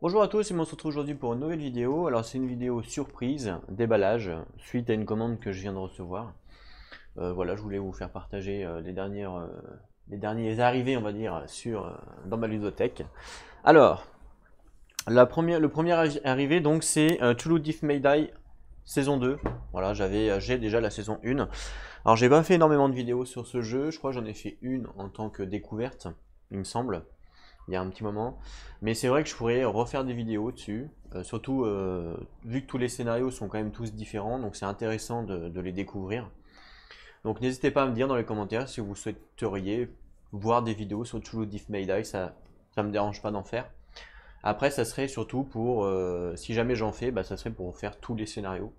Bonjour à tous, et on se retrouve aujourd'hui pour une nouvelle vidéo. Alors c'est une vidéo surprise, déballage, suite à une commande que je viens de recevoir. Voilà, je voulais vous faire partager les derniers arrivés, on va dire, dans ma ludothèque. Alors, le premier arrivé, donc, c'est True Diff Mayday saison 2. Voilà, j'ai déjà la saison 1. Alors j'ai pas fait énormément de vidéos sur ce jeu, je crois que j'en ai fait une en tant que découverte, il me semble, il y a un petit moment. Mais c'est vrai que je pourrais refaire des vidéos dessus, surtout vu que tous les scénarios sont quand même tous différents, donc c'est intéressant de les découvrir. Donc n'hésitez pas à me dire dans les commentaires si vous souhaiteriez voir des vidéos sur True Diff Mayday, ça me dérange pas d'en faire. Après ça serait surtout pour, si jamais j'en fais, bah, ça serait pour faire tous les scénarios.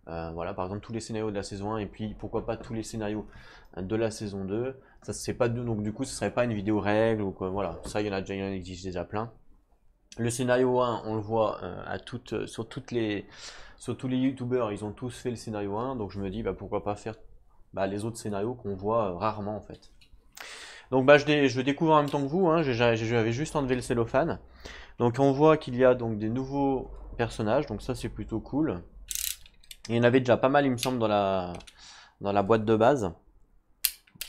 Voilà, par exemple tous les scénarios de la saison 1 et puis pourquoi pas tous les scénarios de la saison 2. Ça c'est pas donc du coup ce serait pas une vidéo règle ou quoi. Voilà, ça il y en existe déjà plein. Le scénario 1, on le voit sur tous les youtubeurs, ils ont tous fait le scénario 1, donc je me dis bah, pourquoi pas faire les autres scénarios qu'on voit rarement en fait. Donc bah, je découvre en même temps que vous, hein, j'avais juste enlevé le cellophane. Donc on voit qu'il y a donc des nouveaux personnages, donc ça c'est plutôt cool. Il y en avait déjà pas mal, il me semble, dans la boîte de base.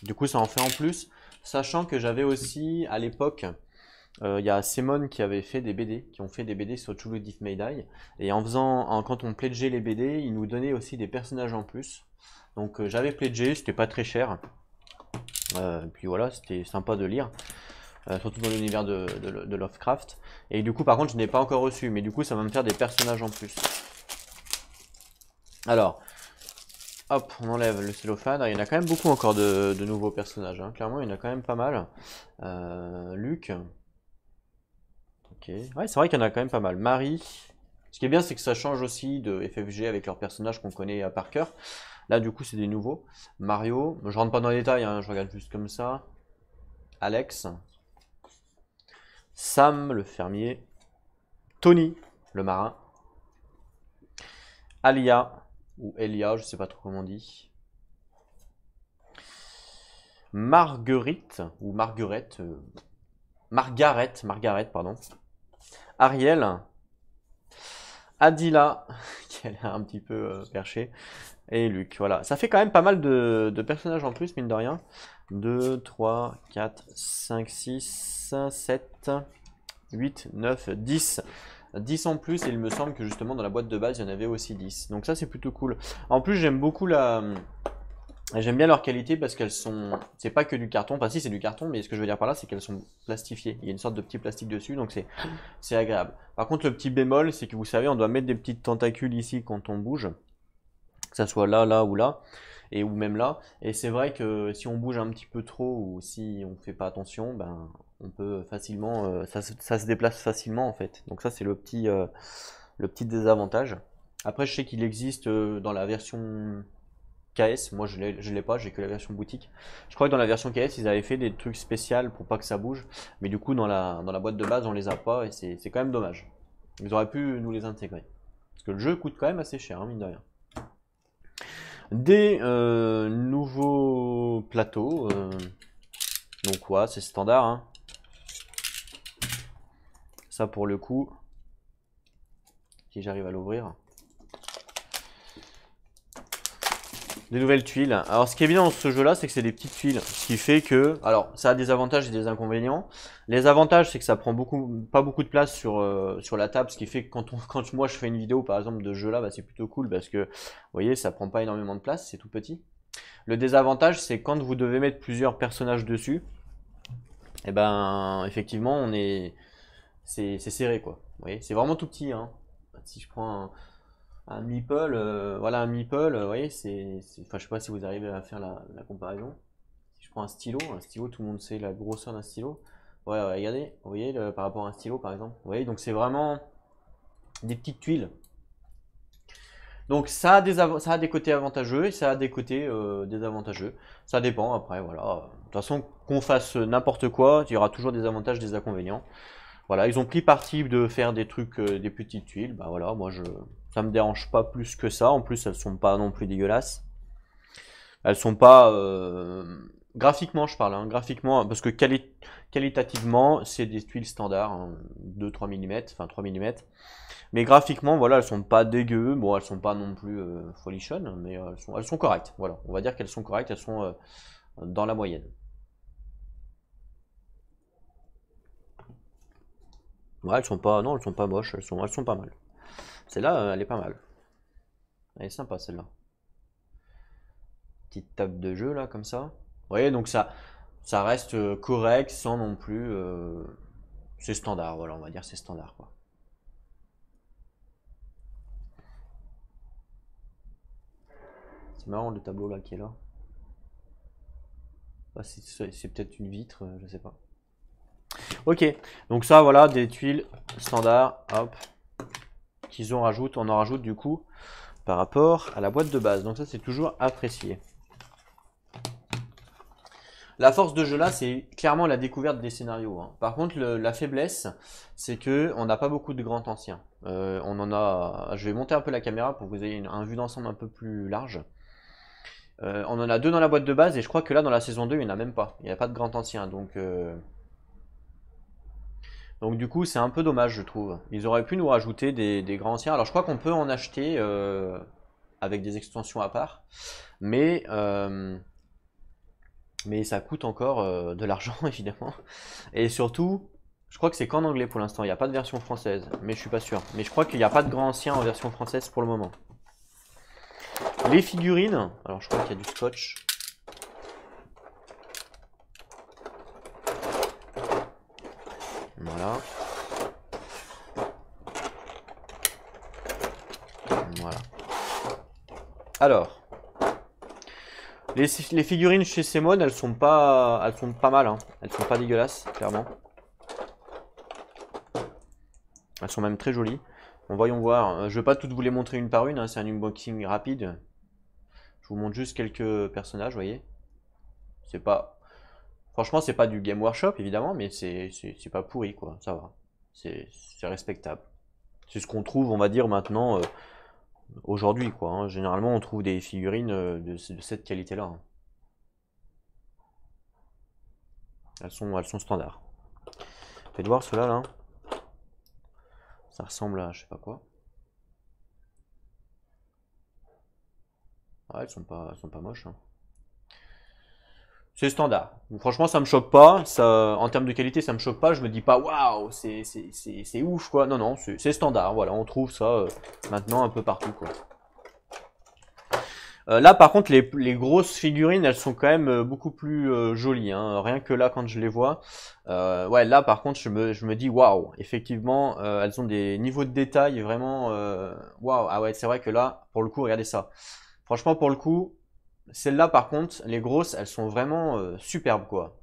Du coup, ça en fait en plus. Sachant que j'avais aussi, à l'époque, il y a Simon qui avait fait des BD, qui ont fait des BD sur True Diff Mayday. Et quand on pledgeait les BD, ils nous donnaient aussi des personnages en plus. Donc j'avais pledgé, c'était pas très cher. Puis voilà, c'était sympa de lire. Surtout dans l'univers de Lovecraft. Et du coup, par contre, je n'ai pas encore reçu. Mais du coup, ça va me faire des personnages en plus. Alors, hop, on enlève le cellophane. Il y en a quand même beaucoup encore de nouveaux personnages, hein. Clairement, il y en a quand même pas mal. Luc. Ok. Ouais, c'est vrai qu'il y en a quand même pas mal. Marie. Ce qui est bien, c'est que ça change aussi de FFG avec leurs personnages qu'on connaît par cœur. Là, du coup, c'est des nouveaux. Mario. Je rentre pas dans les détails, hein, je regarde juste comme ça. Alex. Sam, le fermier. Tony, le marin. Alia. Ou Elia, je sais pas trop comment on dit. Marguerite, ou Marguerite, Margaret, pardon. Ariel, Adila, qui a l'air un petit peu perché, et Luc. Voilà, ça fait quand même pas mal de personnages en plus, mine de rien. 2, 3, 4, 5, 6, 7, 8, 9, 10. 10 en plus, et il me semble que justement dans la boîte de base, il y en avait aussi 10. Donc ça, c'est plutôt cool. En plus, j'aime beaucoup J'aime bien leur qualité parce qu'elles sont. C'est pas que du carton. Enfin, si, c'est du carton, mais ce que je veux dire par là, c'est qu'elles sont plastifiées. Il y a une sorte de petit plastique dessus, donc c'est agréable. Par contre, le petit bémol, c'est que vous savez, on doit mettre des petites tentacules ici quand on bouge, que ça soit là, là ou là, ou même là. Et c'est vrai que si on bouge un petit peu trop ou si on fait pas attention, ben, on peut facilement. Ça se déplace facilement en fait. Donc, ça, c'est le petit désavantage. Après, je sais qu'il existe dans la version KS, moi je l'ai pas, j'ai que la version boutique. Je crois que dans la version KS, ils avaient fait des trucs spéciaux pour pas que ça bouge, mais du coup dans la boîte de base, on les a pas et c'est quand même dommage. Ils auraient pu nous les intégrer. Parce que le jeu coûte quand même assez cher, hein, mine de rien. Des nouveaux plateaux. Donc quoi, c'est standard, hein. Ça pour le coup, si j'arrive à l'ouvrir. Des nouvelles tuiles. Alors ce qui est bien dans ce jeu là, c'est que c'est des petites tuiles. Ce qui fait que, alors ça a des avantages et des inconvénients. Les avantages, c'est que ça prend pas beaucoup de place sur la table. Ce qui fait que quand moi je fais une vidéo par exemple de jeu là, bah, c'est plutôt cool parce que vous voyez, ça prend pas énormément de place, c'est tout petit. Le désavantage, c'est quand vous devez mettre plusieurs personnages dessus, et ben effectivement c'est serré quoi. Vous voyez, c'est vraiment tout petit, hein. Si je prends un meeple, voilà un meeple, vous voyez, enfin, je sais pas si vous arrivez à faire la comparaison. Si je prends un stylo, tout le monde sait la grosseur d'un stylo. Ouais, ouais, regardez, vous voyez, par rapport à un stylo par exemple. Vous voyez, donc c'est vraiment des petites tuiles. Donc ça a des côtés avantageux et ça a des côtés désavantageux. Ça dépend après, voilà. De toute façon, qu'on fasse n'importe quoi, il y aura toujours des avantages, des inconvénients. Voilà, ils ont pris parti de faire des trucs, des petites tuiles. Bah voilà, ça me dérange pas plus que ça. En plus, elles sont pas non plus dégueulasses. Elles sont pas, Graphiquement, je parle, hein, graphiquement, parce que qualitativement, c'est des tuiles standards, hein, 2-3 mm, enfin 3 mm. Mais graphiquement, voilà, elles sont pas dégueu. Bon, elles sont pas non plus folichonnes, mais elles sont correctes. Voilà, on va dire qu'elles sont correctes, elles sont dans la moyenne. Ouais, elles sont pas, non, elles sont pas moches, elles sont pas mal. Celle-là, elle est pas mal. Elle est sympa, celle-là. Petite table de jeu, là, comme ça. Vous voyez, donc ça reste correct, sans non plus... c'est standard, voilà, on va dire c'est standard, quoi. C'est marrant, le tableau, là, qui est là. Ah, c'est peut-être une vitre, je sais pas. Ok, donc ça, voilà, des tuiles standards, hop, on en rajoute du coup par rapport à la boîte de base. Donc ça, c'est toujours apprécié. La force de jeu là, c'est clairement la découverte des scénarios, hein. Par contre, la faiblesse, c'est que on n'a pas beaucoup de grands anciens. On en a. Je vais monter un peu la caméra pour que vous ayez un vue d'ensemble un peu plus large. On en a 2 dans la boîte de base et je crois que là, dans la saison 2, il n'y en a même pas. Il n'y a pas de grands anciens, donc du coup, c'est un peu dommage, je trouve. Ils auraient pu nous rajouter des grands anciens. Alors je crois qu'on peut en acheter avec des extensions à part, mais ça coûte encore de l'argent évidemment. Et surtout, je crois que c'est qu'en anglais pour l'instant. Il n'y a pas de version française, mais je suis pas sûr. Mais je crois qu'il n'y a pas de grands anciens en version française pour le moment. Les figurines, alors je crois qu'il y a du scotch. Voilà. Voilà. Alors, les figurines chez Semon, elles sont pas mal, hein. Elles sont pas dégueulasses, clairement. Elles sont même très jolies. Bon, voyons voir. Je vais pas toutes vous les montrer une par une, hein. C'est un unboxing rapide. Je vous montre juste quelques personnages, vous voyez. C'est pas... Franchement, c'est pas du Game Workshop, évidemment, mais c'est pas pourri, quoi. Ça va. C'est respectable. C'est ce qu'on trouve, on va dire, maintenant, aujourd'hui, quoi, hein. Généralement, on trouve des figurines de cette qualité-là, hein. Elles sont standards. Faites voir ceux-là, là. Ça ressemble à je sais pas quoi. Ouais, elles sont pas moches, hein. C'est standard. Donc, franchement, ça me choque pas. Ça, en termes de qualité, ça me choque pas. Je me dis pas, waouh, c'est ouf, quoi. Non, non, c'est standard. Voilà, on trouve ça maintenant un peu partout, quoi. Là, par contre, les grosses figurines, elles sont quand même beaucoup plus jolies, hein. Rien que là, quand je les vois. Ouais, là, par contre, je me dis, waouh, effectivement, elles ont des niveaux de détail vraiment. Waouh, ah ouais, c'est vrai que là, pour le coup, regardez ça. Franchement, pour le coup, celles-là, par contre, les grosses, elles sont vraiment superbes, quoi.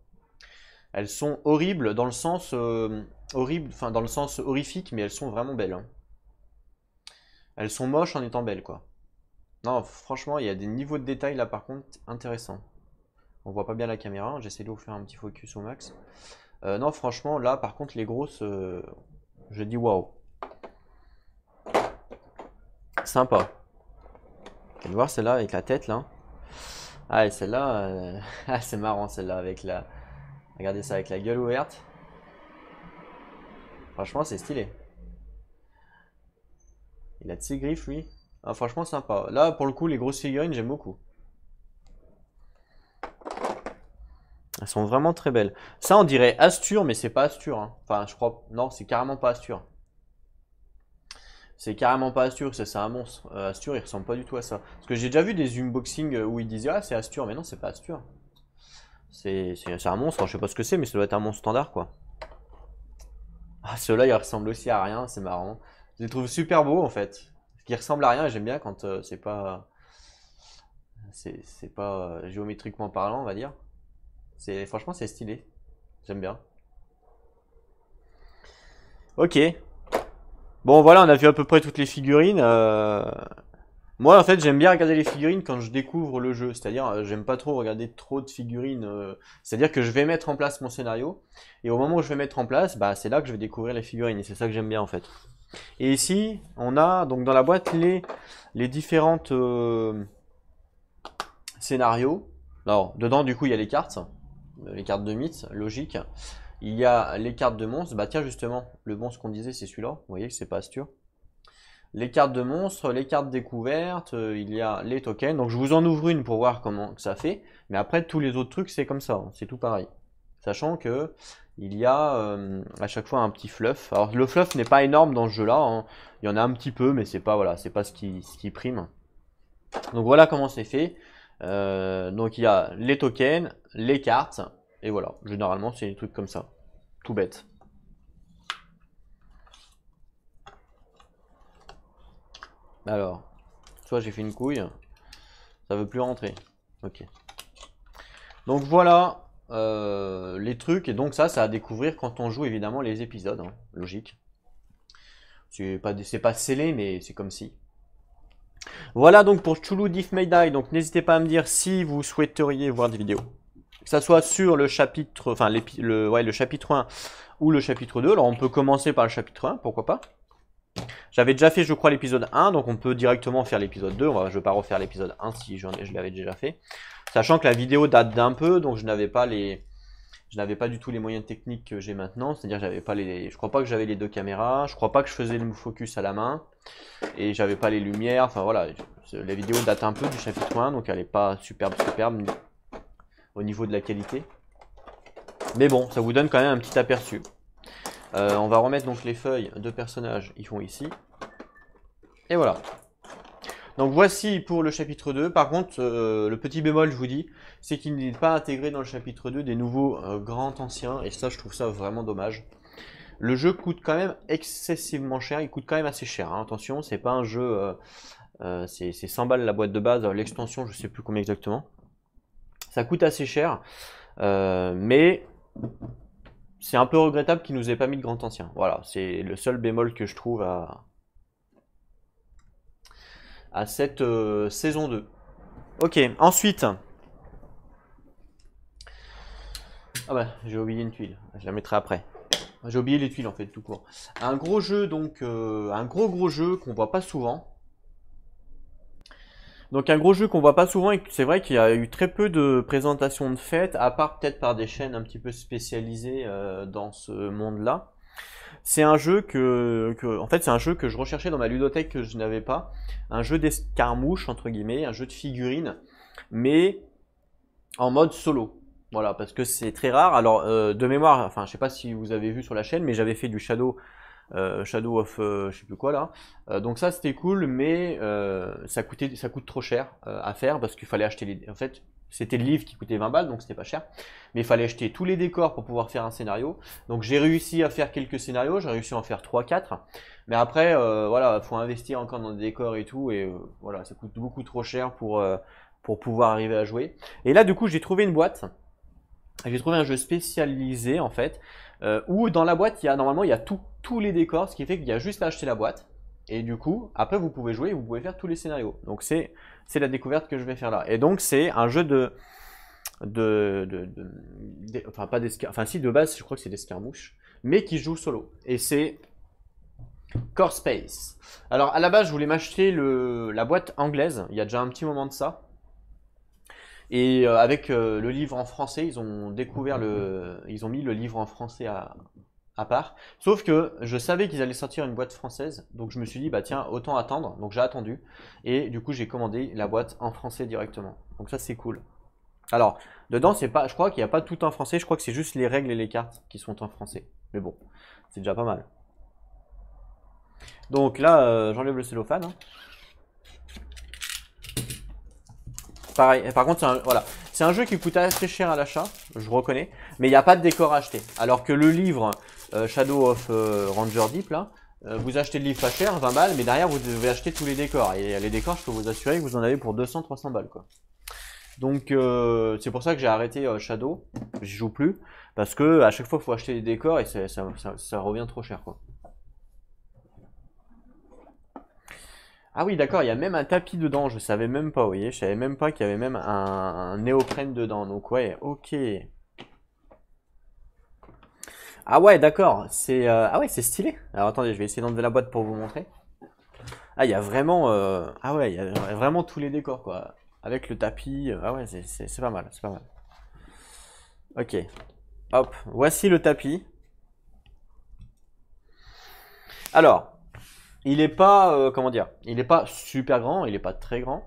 Elles sont horribles dans le sens horrible, enfin dans le sens horrifique, mais elles sont vraiment belles, hein. Elles sont moches en étant belles, quoi. Non, franchement, il y a des niveaux de détail là, par contre, intéressants. On voit pas bien la caméra, j'essaie de vous faire un petit focus au max. Non, franchement, là, par contre, les grosses, je dis waouh. Sympa. On va voir celle-là avec la tête, là. Ah, et celle-là, ah, c'est marrant, celle-là, avec la... Regardez ça, avec la gueule ouverte. Franchement, c'est stylé. Il a de ses griffes, lui. Ah, franchement, sympa. Là, pour le coup, les grosses figurines, j'aime beaucoup. Elles sont vraiment très belles. Ça, on dirait Astur, mais c'est pas Astur, hein. Enfin, je crois... Non, c'est carrément pas Astur. C'est carrément pas Astur, c'est un monstre. Astur, il ressemble pas du tout à ça. Parce que j'ai déjà vu des unboxings où ils disaient ah c'est Astur, mais non c'est pas Astur. C'est un monstre, je sais pas ce que c'est, mais ça doit être un monstre standard quoi. Ah ceux-là ils ressemblent aussi à rien, c'est marrant. Je les trouve super beaux en fait. Qui ressemblent à rien et j'aime bien quand c'est pas géométriquement parlant on va dire. Franchement c'est stylé. J'aime bien. Ok. Bon voilà on a vu à peu près toutes les figurines. Moi, en fait, j'aime bien regarder les figurines quand je découvre le jeu. C'est-à-dire, j'aime pas trop regarder trop de figurines. C'est-à-dire que je vais mettre en place mon scénario. Et au moment où je vais mettre en place, bah, c'est là que je vais découvrir les figurines. Et c'est ça que j'aime bien, en fait. Et ici, on a donc dans la boîte les différentes scénarios. Alors, dedans, du coup, il y a les cartes de mythes, logique. Il y a les cartes de monstres. Bah tiens, justement, le monstre qu'on disait, c'est celui-là. Vous voyez que c'est pas Astur. Les cartes de monstres, les cartes découvertes, il y a les tokens. Donc je vous en ouvre une pour voir comment ça fait. Mais après, tous les autres trucs, c'est comme ça. C'est tout pareil. Sachant que il y a à chaque fois un petit fluff. Alors le fluff n'est pas énorme dans ce jeu-là, hein. Il y en a un petit peu, mais c'est pas, voilà, c'est pas ce qui prime. Donc voilà comment c'est fait. Donc il y a les tokens, les cartes, et voilà. Généralement, c'est des trucs comme ça. Tout bête. Alors, soit j'ai fait une couille, ça veut plus rentrer. Ok. Donc voilà les trucs, et donc ça à découvrir quand on joue évidemment les épisodes, hein, logique. C'est pas scellé, mais c'est comme si. Voilà donc pour Chulu Diff May Die, donc n'hésitez pas à me dire si vous souhaiteriez voir des vidéos. Que ça soit sur le chapitre, enfin le chapitre 1 ou le chapitre 2. Alors on peut commencer par le chapitre 1, pourquoi pas. J'avais déjà fait je crois l'épisode 1, donc on peut directement faire l'épisode 2. Je ne vais pas refaire l'épisode 1 si je l'avais déjà fait. Sachant que la vidéo date d'un peu, donc je n'avais pas du tout les moyens techniques que j'ai maintenant. C'est-à-dire je crois pas que j'avais les deux caméras, je crois pas que je faisais le focus à la main, et j'avais pas les lumières. Enfin voilà, la vidéo date un peu du chapitre 1, donc elle n'est pas superbe au niveau de la qualité. Mais bon, ça vous donne quand même un petit aperçu. On va remettre donc les feuilles de personnages, ils font ici. Et voilà. Donc voici pour le chapitre 2. Par contre, le petit bémol, je vous dis, c'est qu'il n'est pas intégré dans le chapitre 2 des nouveaux grands anciens. Et ça, je trouve ça vraiment dommage. Le jeu coûte quand même excessivement cher. Il coûte quand même assez cher, hein. Attention, c'est pas un jeu... c'est 100 balles la boîte de base. L'extension, je sais plus combien exactement. Ça coûte assez cher. Mais... c'est un peu regrettable qu'il nous ait pas mis de grand ancien. Voilà, c'est le seul bémol que je trouve à cette saison 2. Ok, ensuite. Ah bah, j'ai oublié une tuile. Je la mettrai après. J'ai oublié les tuiles en fait, tout court. Un gros jeu, donc, un gros jeu qu'on voit pas souvent. Donc un gros jeu qu'on voit pas souvent, et c'est vrai qu'il y a eu très peu de présentations de fêtes, à part peut-être par des chaînes un petit peu spécialisées dans ce monde-là. C'est un jeu en fait, c'est un jeu que je recherchais dans ma ludothèque que je n'avais pas. Un jeu d'escarmouche, entre guillemets, un jeu de figurines, mais en mode solo. Voilà, parce que c'est très rare. Alors, de mémoire, enfin, je sais pas si vous avez vu sur la chaîne, mais j'avais fait du Shadow of je sais plus quoi là. Donc ça c'était cool, mais ça coûte trop cher à faire parce qu'il fallait acheter en fait, c'était le livre qui coûtait 20 balles, donc c'était pas cher. Mais il fallait acheter tous les décors pour pouvoir faire un scénario. Donc j'ai réussi à faire quelques scénarios, j'ai réussi à en faire 3-4. Mais après, voilà, faut investir encore dans des décors et tout, et voilà, ça coûte beaucoup trop cher pour pouvoir arriver à jouer. Et là, du coup, j'ai trouvé une boîte. J'ai trouvé un jeu spécialisé en fait, où dans la boîte, normalement, il y a tous les décors, ce qui fait qu'il y a juste à acheter la boîte. Et du coup, après, vous pouvez jouer, vous pouvez faire tous les scénarios. Donc c'est la découverte que je vais faire là. Et donc c'est un jeu enfin pas enfin si, de base, je crois que c'est d'escarmouche, mais qui joue solo. Et c'est Core Space. Alors à la base, je voulais m'acheter la boîte anglaise. Il y a déjà un petit moment de ça. Et avec le livre en français, ils ont mis le livre en français à part. Sauf que je savais qu'ils allaient sortir une boîte française, donc je me suis dit bah tiens, autant attendre. Donc j'ai attendu et du coup j'ai commandé la boîte en français directement. Donc ça c'est cool. Alors dedans je crois qu'il n'y a pas tout en français. Je crois que c'est juste les règles et les cartes qui sont en français. Mais bon, c'est déjà pas mal. Donc là j'enlève le cellophane, hein. Pareil, par contre, voilà. C'est un jeu qui coûte assez cher à l'achat, je reconnais, mais il n'y a pas de décor à acheter. Alors que le livre Shadow of Ranger Deep, là, vous achetez le livre pas cher, 20 balles, mais derrière vous devez acheter tous les décors. Et les décors, je peux vous assurer que vous en avez pour 200-300 balles, quoi. Donc c'est pour ça que j'ai arrêté Shadow, j'y joue plus, parce que à chaque fois il faut acheter les décors et ça revient trop cher, quoi. Ah oui, d'accord, il y a même un tapis dedans, je savais même pas, vous voyez, je savais même pas qu'il y avait même un néoprène dedans, donc ouais, ok. Ah ouais, d'accord, ah ouais, c'est stylé. Alors attendez, je vais essayer d'enlever la boîte pour vous montrer. Ah, il y a vraiment, ah ouais, il y a vraiment tous les décors, quoi. avec le tapis. Ah ouais, c'est pas mal, c'est pas mal. Ok, hop, voici le tapis. Alors, il est pas, comment dire, il est pas super grand, il est pas très grand,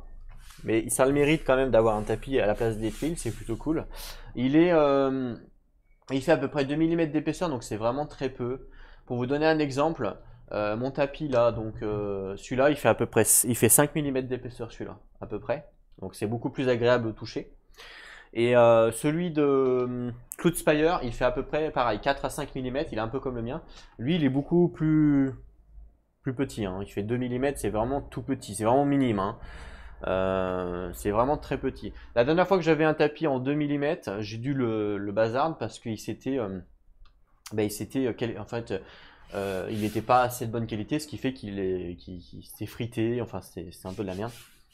mais ça a le mérite quand même d'avoir un tapis à la place des tuiles, c'est plutôt cool. Il est, il fait à peu près 2 mm d'épaisseur, donc c'est vraiment très peu. Pour vous donner un exemple, mon tapis là, donc celui-là, il fait à peu près, il fait 5 mm d'épaisseur celui-là, à peu près. Donc c'est beaucoup plus agréable au toucher. Et celui de Cloud Spire, il fait à peu près pareil, 4 à 5 mm, il est un peu comme le mien. Lui, il est beaucoup plus petit, hein. Il fait 2 mm, c'est vraiment tout petit, c'est vraiment minime, hein. C'est vraiment très petit. La dernière fois que j'avais un tapis en 2 mm, j'ai dû le bazard parce qu'il s'était, en fait, il n'était pas assez de bonne qualité, ce qui fait qu'il s'est frité, enfin c'est un peu de la merde.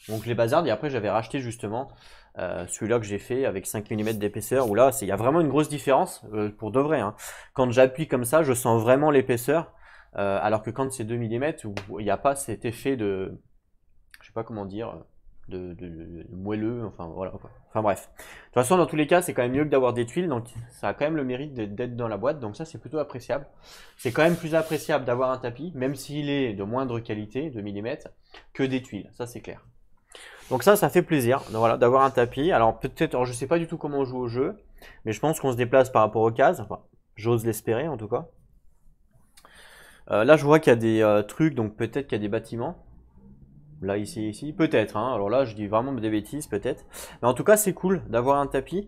Donc je l'ai bazard et après j'avais racheté justement celui-là que j'ai fait avec 5 mm d'épaisseur, où là il y a vraiment une grosse différence pour de vrai, hein. Quand j'appuie comme ça, je sens vraiment l'épaisseur, alors que quand c'est 2 mm, où il n'y a pas cet effet de, je sais pas comment dire, de moelleux, enfin voilà quoi. Enfin bref. De toute façon, dans tous les cas, c'est quand même mieux que d'avoir des tuiles, donc ça a quand même le mérite d'être dans la boîte, donc ça c'est plutôt appréciable. C'est quand même plus appréciable d'avoir un tapis, même s'il est de moindre qualité, de millimètres, que des tuiles, ça c'est clair. Donc ça fait plaisir, voilà, d'avoir un tapis. Alors peut-être, alors je sais pas du tout comment on joue au jeu, mais je pense qu'on se déplace par rapport aux cases, enfin, j'ose l'espérer en tout cas. Là je vois qu'il y a des trucs, donc peut-être qu'il y a des bâtiments. Là, ici, peut-être, hein. Alors là, je dis vraiment des bêtises, peut-être. Mais en tout cas, c'est cool d'avoir un tapis.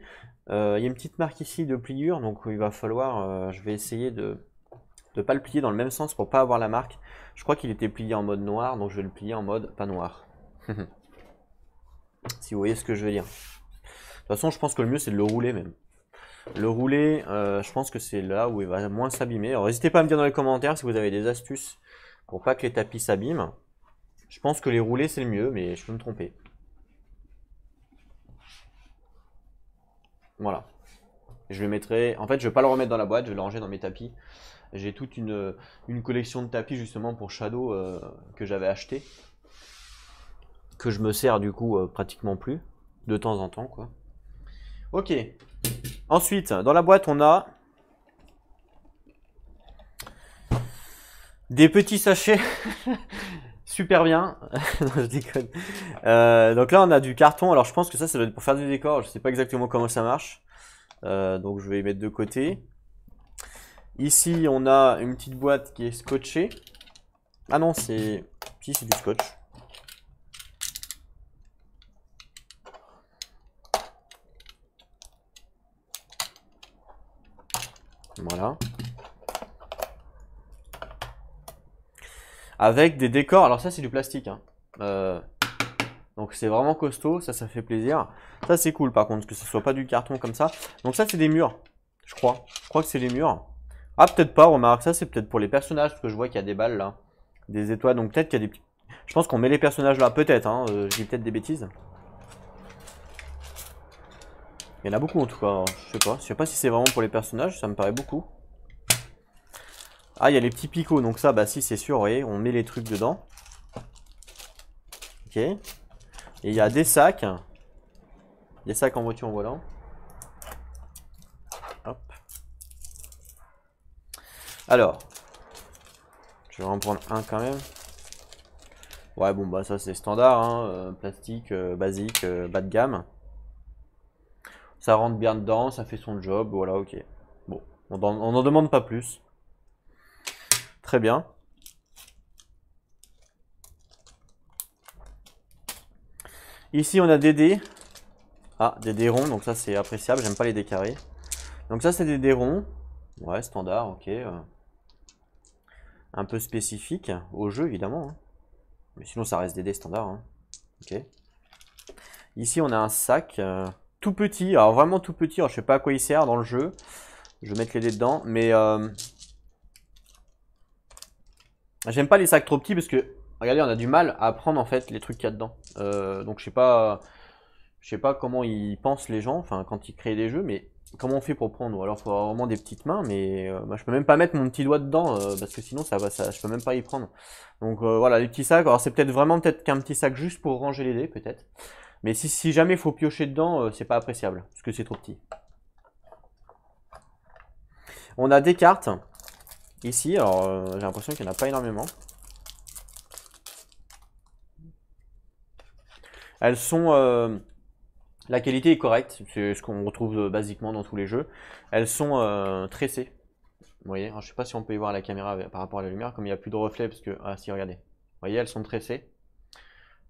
Il y a une petite marque ici de pliure, donc il va falloir, je vais essayer de ne pas le plier dans le même sens pour pas avoir la marque. Je crois qu'il était plié en mode noir, donc je vais le plier en mode pas noir. Si vous voyez ce que je veux dire. De toute façon, je pense que le mieux, c'est de le rouler même. Le rouler, je pense que c'est là où il va moins s'abîmer. Alors n'hésitez pas à me dire dans les commentaires si vous avez des astuces pour pas que les tapis s'abîment. Je pense que les rouler c'est le mieux, mais je peux me tromper. Voilà. Je le mettrai. En fait, je vais pas le remettre dans la boîte, je vais le ranger dans mes tapis. J'ai toute une collection de tapis justement pour Shadow que j'avais acheté. Que je me sers du coup pratiquement plus. De temps en temps, quoi. Ok. Ensuite, dans la boîte, on a des petits sachets. Super bien. Non, je déconne. Donc là, on a du carton. Alors, je pense que ça doit être pour faire du décor. Je sais pas exactement comment ça marche. Donc, je vais les mettre de côté. Ici, on a une petite boîte qui est scotchée. Ah non, c'est... Si, c'est du scotch. Voilà. Avec des décors. Alors ça, c'est du plastique, hein. Donc c'est vraiment costaud, ça fait plaisir. Ça c'est cool par contre, que ce soit pas du carton comme ça. Donc ça c'est des murs, je crois. Je crois que c'est les murs. Ah peut-être pas, remarque, ça c'est peut-être pour les personnages, parce que je vois qu'il y a des balles là. Des étoiles, donc peut-être qu'il y a des... Je pense qu'on met les personnages là, peut-être, hein. Je dis peut-être des bêtises. Il y en a beaucoup en tout cas, je sais pas si c'est vraiment pour les personnages, ça me paraît beaucoup. Ah il y a les petits picots, donc ça bah si c'est sûr, vous voyez, on met les trucs dedans. Ok. Et il y a des sacs en voiture en volant. Hop. Alors, je vais en prendre un quand même. Ouais, bon, bah ça c'est standard, hein, plastique, basique, bas de gamme. Ça rentre bien dedans, ça fait son job, voilà, ok. Bon, on n'en demande pas plus. Très bien. Ici, on a des dés. Ah, des dés ronds, donc ça c'est appréciable, j'aime pas les dés carrés. Donc ça c'est des dés ronds. Ouais, standard, ok. Un peu spécifique au jeu, évidemment, hein. Mais sinon, ça reste des dés standards, hein. Ok. Ici, on a un sac tout petit. Alors, vraiment tout petit. Alors, je sais pas à quoi il sert dans le jeu. Je vais mettre les dés dedans. Mais j'aime pas les sacs trop petits parce que, regardez, on a du mal à prendre en fait les trucs qu'il y a dedans. Donc, je sais pas comment ils pensent les gens, enfin, quand ils créent des jeux, mais comment on fait pour prendre? Ou alors, il faut avoir vraiment des petites mains, mais moi, je peux même pas mettre mon petit doigt dedans parce que sinon, je peux même pas y prendre. Donc, voilà, les petits sacs. Alors, c'est peut-être vraiment qu'un petit sac juste pour ranger les dés, peut-être. Mais si jamais il faut piocher dedans, c'est pas appréciable, parce que c'est trop petit. On a des cartes, ici, alors j'ai l'impression qu'il n'y en a pas énormément. Elles sont... la qualité est correcte, c'est ce qu'on retrouve basiquement dans tous les jeux. Elles sont tressées. Vous voyez, alors, je sais pas si on peut y voir à la caméra par rapport à la lumière, comme il n'y a plus de reflet, parce que... Ah si, regardez. Vous voyez, elles sont tressées.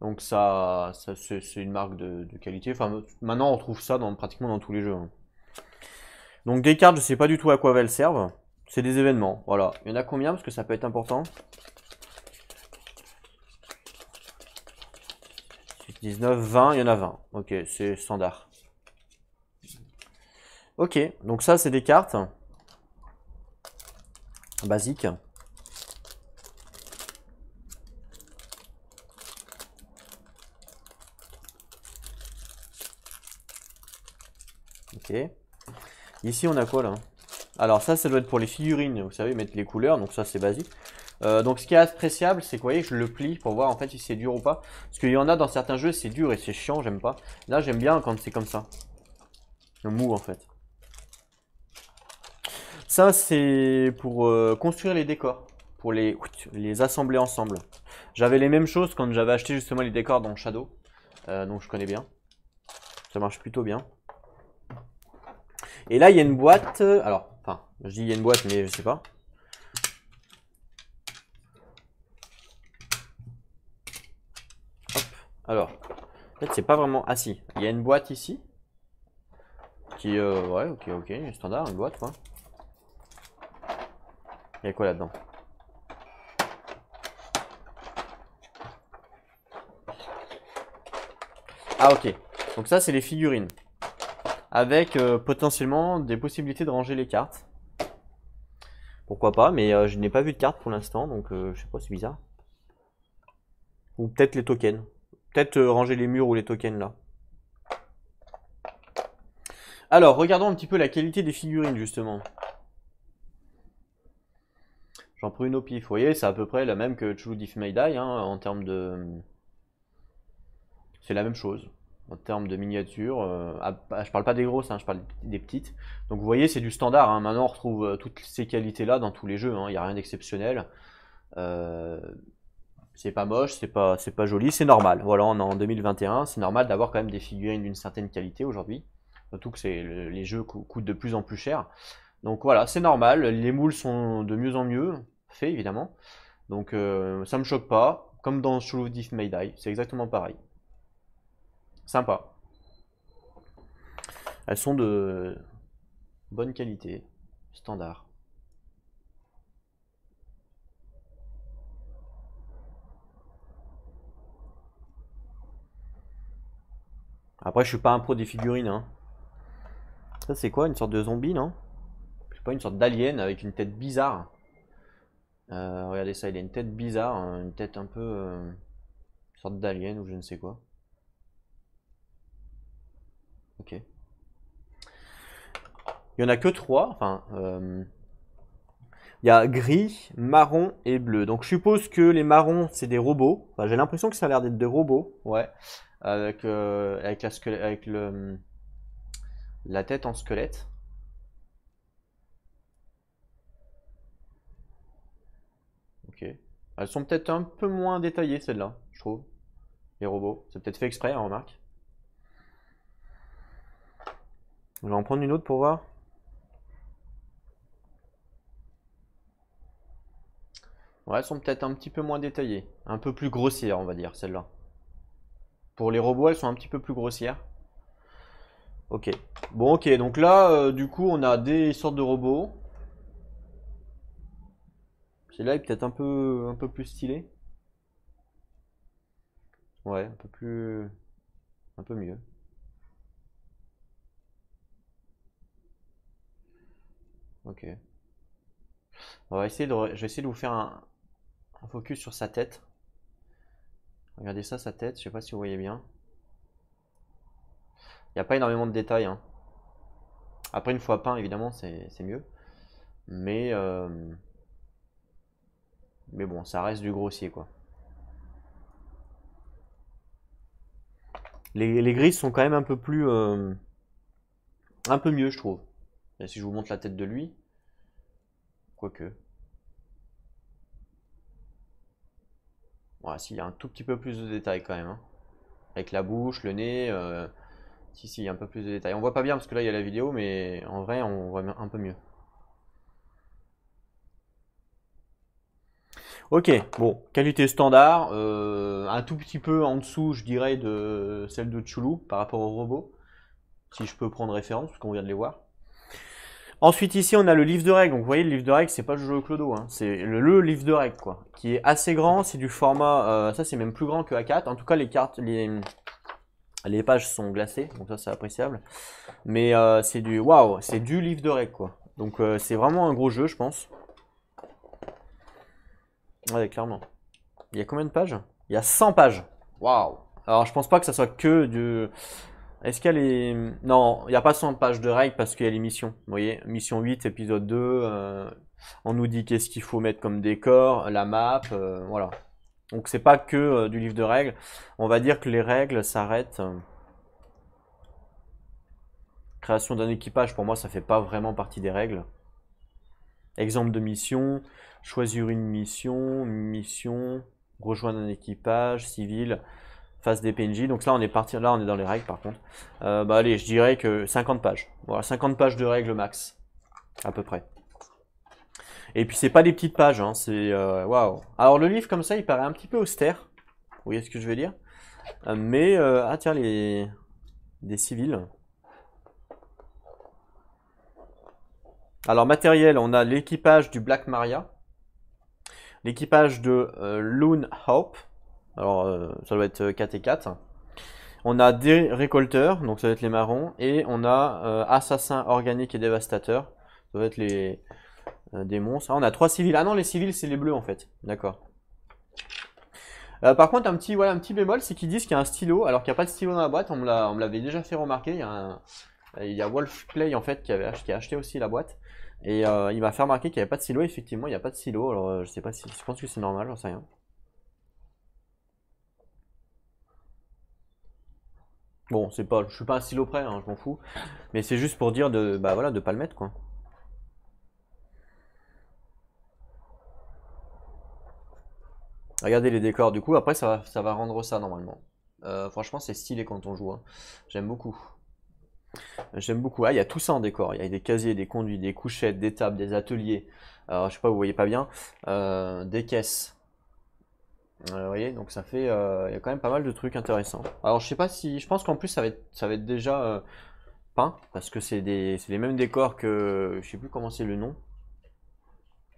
Donc ça c'est une marque de qualité. Enfin, maintenant on retrouve ça pratiquement dans tous les jeux, hein. Donc des cartes, je sais pas du tout à quoi elles servent. C'est des événements, voilà. Il y en a combien, parce que ça peut être important. 19, 20, il y en a 20. Ok, c'est standard. Ok, donc ça c'est des cartes basiques. Ok. Ici on a quoi là? Alors ça doit être pour les figurines, vous savez, mettre les couleurs, donc ça c'est basique. Donc ce qui est appréciable, c'est que vous voyez, je le plie pour voir en fait si c'est dur ou pas. Parce qu'il y en a dans certains jeux, c'est dur et c'est chiant, j'aime pas. Là j'aime bien quand c'est comme ça. Le mou en fait. Ça c'est pour construire les décors, pour les assembler ensemble. J'avais les mêmes choses quand j'avais acheté justement les décors dans Shadow, donc je connais bien. Ça marche plutôt bien. Et là il y a une boîte, alors, enfin, je dis il y a une boîte mais je sais pas. Hop. Alors, en fait c'est pas vraiment... Ah si, il y a une boîte ici. Qui ouais, ok, standard, une boîte quoi. Il y a quoi là-dedans? Ah ok, donc ça c'est les figurines. Avec potentiellement des possibilités de ranger les cartes. Pourquoi pas, mais je n'ai pas vu de carte pour l'instant, donc je sais pas, c'est bizarre. Ou peut-être les tokens. Peut-être ranger les murs ou les tokens là. Alors, regardons un petit peu la qualité des figurines justement. J'en prends une au pif. Vous voyez, c'est à peu près la même que True Diff May Die, hein, en termes de... C'est la même chose. En termes de miniatures, je parle pas des grosses, hein, je parle des petites. Donc vous voyez, c'est du standard, hein. Maintenant on retrouve toutes ces qualités-là dans tous les jeux, hein. Il n'y a rien d'exceptionnel. Euh, c'est pas moche, c'est pas joli, c'est normal. Voilà, on est en 2021, c'est normal d'avoir quand même des figurines d'une certaine qualité aujourd'hui. Surtout que les jeux coûtent de plus en plus cher. Donc voilà, c'est normal. Les moules sont de mieux en mieux faits, évidemment. Donc ça me choque pas. Comme dans Show of Diff May Die, c'est exactement pareil. Sympa. Elles sont de bonne qualité, standard. Après, je suis pas un pro des figurines, hein. Ça, c'est quoi? Une sorte de zombie, non? Je sais pas, une sorte d'alien avec une tête bizarre. Regardez ça, il a une tête bizarre, hein, une tête un peu... une sorte d'alien ou je ne sais quoi. Ok. Il y en a que trois, enfin... il y a gris, marron et bleu. Donc je suppose que les marrons, c'est des robots. Enfin, j'ai l'impression que ça a l'air d'être des robots, ouais. Avec la tête en squelette. Ok. Elles sont peut-être un peu moins détaillées, celles-là, je trouve. Les robots. C'est peut-être fait exprès, hein, remarque. Je vais en prendre une autre pour voir. Ouais, elles sont peut-être un petit peu moins détaillées. Un peu plus grossières, on va dire, celles-là. Pour les robots, elles sont un petit peu plus grossières. Ok. Bon, ok. Donc là, du coup, on a des sortes de robots. Celui-là est peut-être un peu plus stylé. Ouais, un peu plus... Un peu mieux. Ok. Je vais essayer de vous faire un focus sur sa tête. Regardez ça, sa tête. Je sais pas si vous voyez bien. Il n'y a pas énormément de détails, hein. Après, une fois peint, évidemment, c'est mieux. Mais, euh, mais bon, ça reste du grossier, quoi. Les grises sont quand même un peu plus... un peu mieux, je trouve. Et si je vous montre la tête de lui, quoique... Ouais, si, il y a un tout petit peu plus de détails quand même, hein. Avec la bouche, le nez... Si, si, il y a un peu plus de détails. On voit pas bien parce que là, il y a la vidéo, mais en vrai, on voit un peu mieux. Ok, bon, qualité standard, un tout petit peu en dessous, je dirais, de celle de Chulu par rapport au robot, si je peux prendre référence, parce qu'on vient de les voir. Ensuite, ici, on a le livre de règles. Donc, vous voyez, le livre de règles, c'est pas Jojo Clodo, hein, c'est le livre de règles, quoi, qui est assez grand. C'est du format, ça, c'est même plus grand que A4. En tout cas, les cartes, les pages sont glacées, donc ça, c'est appréciable. Mais c'est du, waouh, c'est du livre de règles, quoi. Donc, c'est vraiment un gros jeu, je pense. Ouais, clairement. Il y a combien de pages? Il y a 100 pages. Waouh. Alors, je pense pas que ça soit que du. Est-ce qu'il y a les. Non, il n'y a pas 100 pages de règles parce qu'il y a les missions. Vous voyez, mission 8, épisode 2. On nous dit qu'est-ce qu'il faut mettre comme décor, la map, voilà. Donc, c'est pas que du livre de règles. On va dire que les règles s'arrêtent. Création d'un équipage, pour moi, ça fait pas vraiment partie des règles. Exemple de mission, choisir une mission, rejoindre un équipage, civil, phase des PNJ. Donc là on est parti, là on est dans les règles par contre. Bah allez, je dirais que 50 pages. Voilà, 50 pages de règles max, à peu près. Et puis c'est pas des petites pages, hein, c'est waouh. Alors le livre comme ça, il paraît un petit peu austère. Vous voyez ce que je veux dire? Mais ah tiens des civils. Alors matériel, on a l'équipage du Black Maria, l'équipage de Loon Hope, alors ça doit être 4 et 4. On a des récolteurs, donc ça va être les marrons, et on a assassins organiques et dévastateurs, ça va être des monstres. Ah, on a 3 civils, ah non les civils c'est les bleus en fait, d'accord. Par contre voilà, un petit bémol, c'est qu'ils disent qu'il y a un stylo, alors qu'il n'y a pas de stylo dans la boîte, on me l'avait déjà fait remarquer, il y a Wolfplay en fait qui a acheté aussi la boîte. Et il m'a fait remarquer qu'il n'y avait pas de stylo. Effectivement, il n'y a pas de stylo. Alors, je sais pas si. Je pense que c'est normal, j'en sais rien. Bon, je suis pas un stylo près, hein, je m'en fous. Mais c'est juste pour dire bah voilà, de pas le mettre, quoi. Regardez les décors. Du coup, après, ça va rendre ça normalement. Franchement, c'est stylé quand on joue, hein. J'aime beaucoup. J'aime beaucoup. Ah, il y a tout ça en décor. Il y a des casiers, des conduits, des couchettes, des tables, des ateliers. Alors, je sais pas, vous voyez pas bien. Des caisses. Vous voyez, donc ça fait, il y a quand même pas mal de trucs intéressants. Alors je sais pas si, je pense qu'en plus ça va être déjà peint parce que c'est les mêmes décors que, je sais plus comment c'est le nom.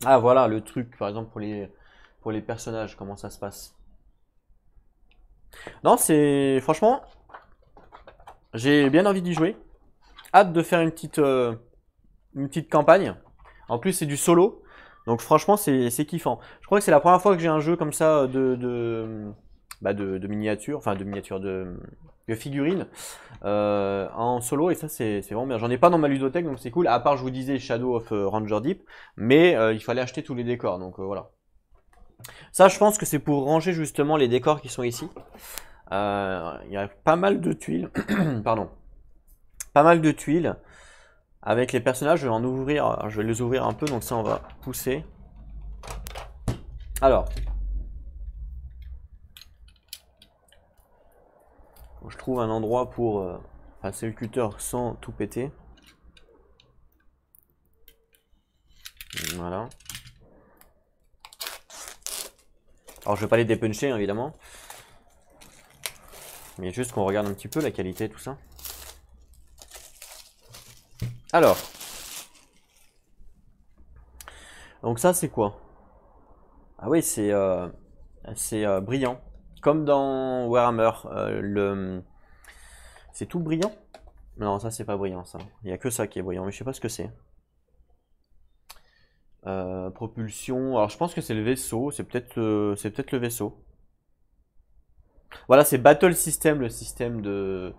Ah voilà, le truc, par exemple pour les personnages, comment ça se passe. Non, franchement, j'ai bien envie d'y jouer. Hâte de faire une petite campagne. En plus c'est du solo, donc franchement c'est kiffant. Je crois que c'est la première fois que j'ai un jeu comme ça de miniatures, enfin de miniatures de figurines en solo et ça c'est vraiment bien. J'en ai pas dans ma ludothèque donc c'est cool. À part je vous disais Shadow of Ranger Deep, mais il fallait acheter tous les décors donc voilà. Ça je pense que c'est pour ranger justement les décors qui sont ici. Il y a pas mal de tuiles, pardon, pas mal de tuiles. Avec les personnages, je vais les ouvrir un peu, donc ça on va pousser. Alors, je trouve un endroit pour passer le cutter sans tout péter. Voilà. Alors je vais pas les dépuncher hein, évidemment. Mais juste qu'on regarde un petit peu la qualité tout ça. Alors. Donc ça c'est quoi? Ah oui c'est brillant. Comme dans Warhammer. C'est tout brillant? Non ça c'est pas brillant ça. Il n'y a que ça qui est brillant mais je sais pas ce que c'est. Propulsion, alors je pense que c'est le vaisseau, c'est peut-être le vaisseau. Voilà, c'est Battle System, le système de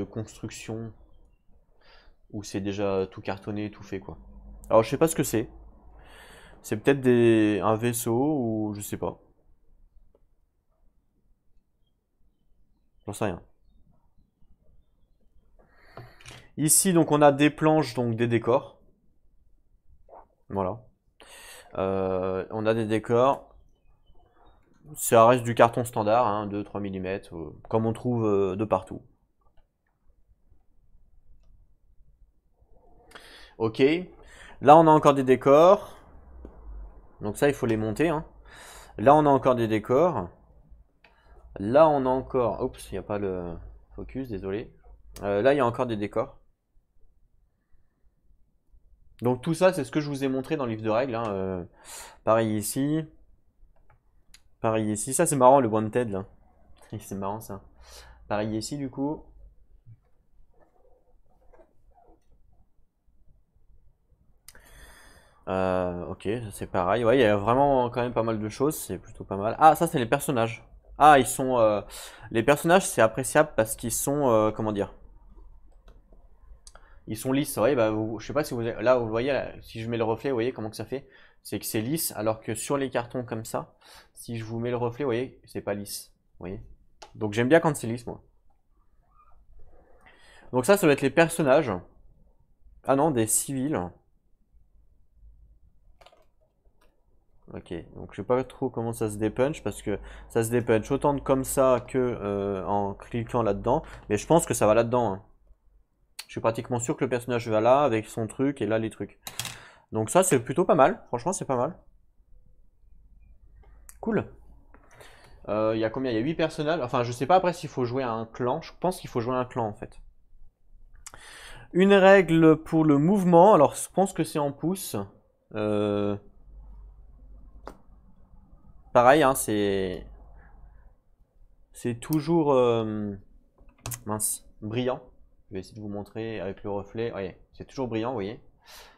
construction où c'est déjà tout cartonné, tout fait quoi. Alors je sais pas ce que c'est. C'est peut-être un vaisseau ou je sais pas. J'en sais rien. Ici, donc, on a des planches, donc des décors. Voilà. On a des décors. Ça reste du carton standard, hein, 2-3 mm, comme on trouve de partout. Ok. Là, on a encore des décors. Donc ça, il faut les monter, hein. Là, on a encore des décors. Là, on a encore... Oups, il n'y a pas le focus, désolé. Là, il y a encore des décors. Donc tout ça, c'est ce que je vous ai montré dans le livre de règles, hein. Pareil ici. Pareil ici. Ça, c'est marrant, le Wanted, là. C'est marrant, ça. Pareil ici, du coup. Ok, c'est pareil. Ouais, il y a vraiment quand même pas mal de choses. C'est plutôt pas mal. Ah, ça, c'est les personnages. Ah, ils sont... les personnages, c'est appréciable parce qu'ils sont... comment dire? Ils sont lisses. Ouais, bah, je sais pas si vous... Là, vous voyez, là, si je mets le reflet, vous voyez comment que ça fait? C'est que c'est lisse, alors que sur les cartons comme ça, si je vous mets le reflet, vous voyez, c'est pas lisse. Vous voyez? Donc j'aime bien quand c'est lisse, moi. Donc ça va être les personnages. Ah non, des civils. Ok, donc je sais pas trop comment ça se dépunch parce que ça se dépunch autant de comme ça que en cliquant là-dedans. Mais je pense que ça va là-dedans, hein. Je suis pratiquement sûr que le personnage va là avec son truc et là les trucs. Donc ça c'est plutôt pas mal, franchement c'est pas mal. Cool. Il y a combien? Il y a 8 personnages. Enfin je sais pas après s'il faut jouer à un clan. Je pense qu'il faut jouer à un clan en fait. Une règle pour le mouvement. Alors je pense que c'est en pouces. Pareil, hein, c'est toujours mince, brillant. Je vais essayer de vous montrer avec le reflet. Oui, c'est toujours brillant, vous voyez.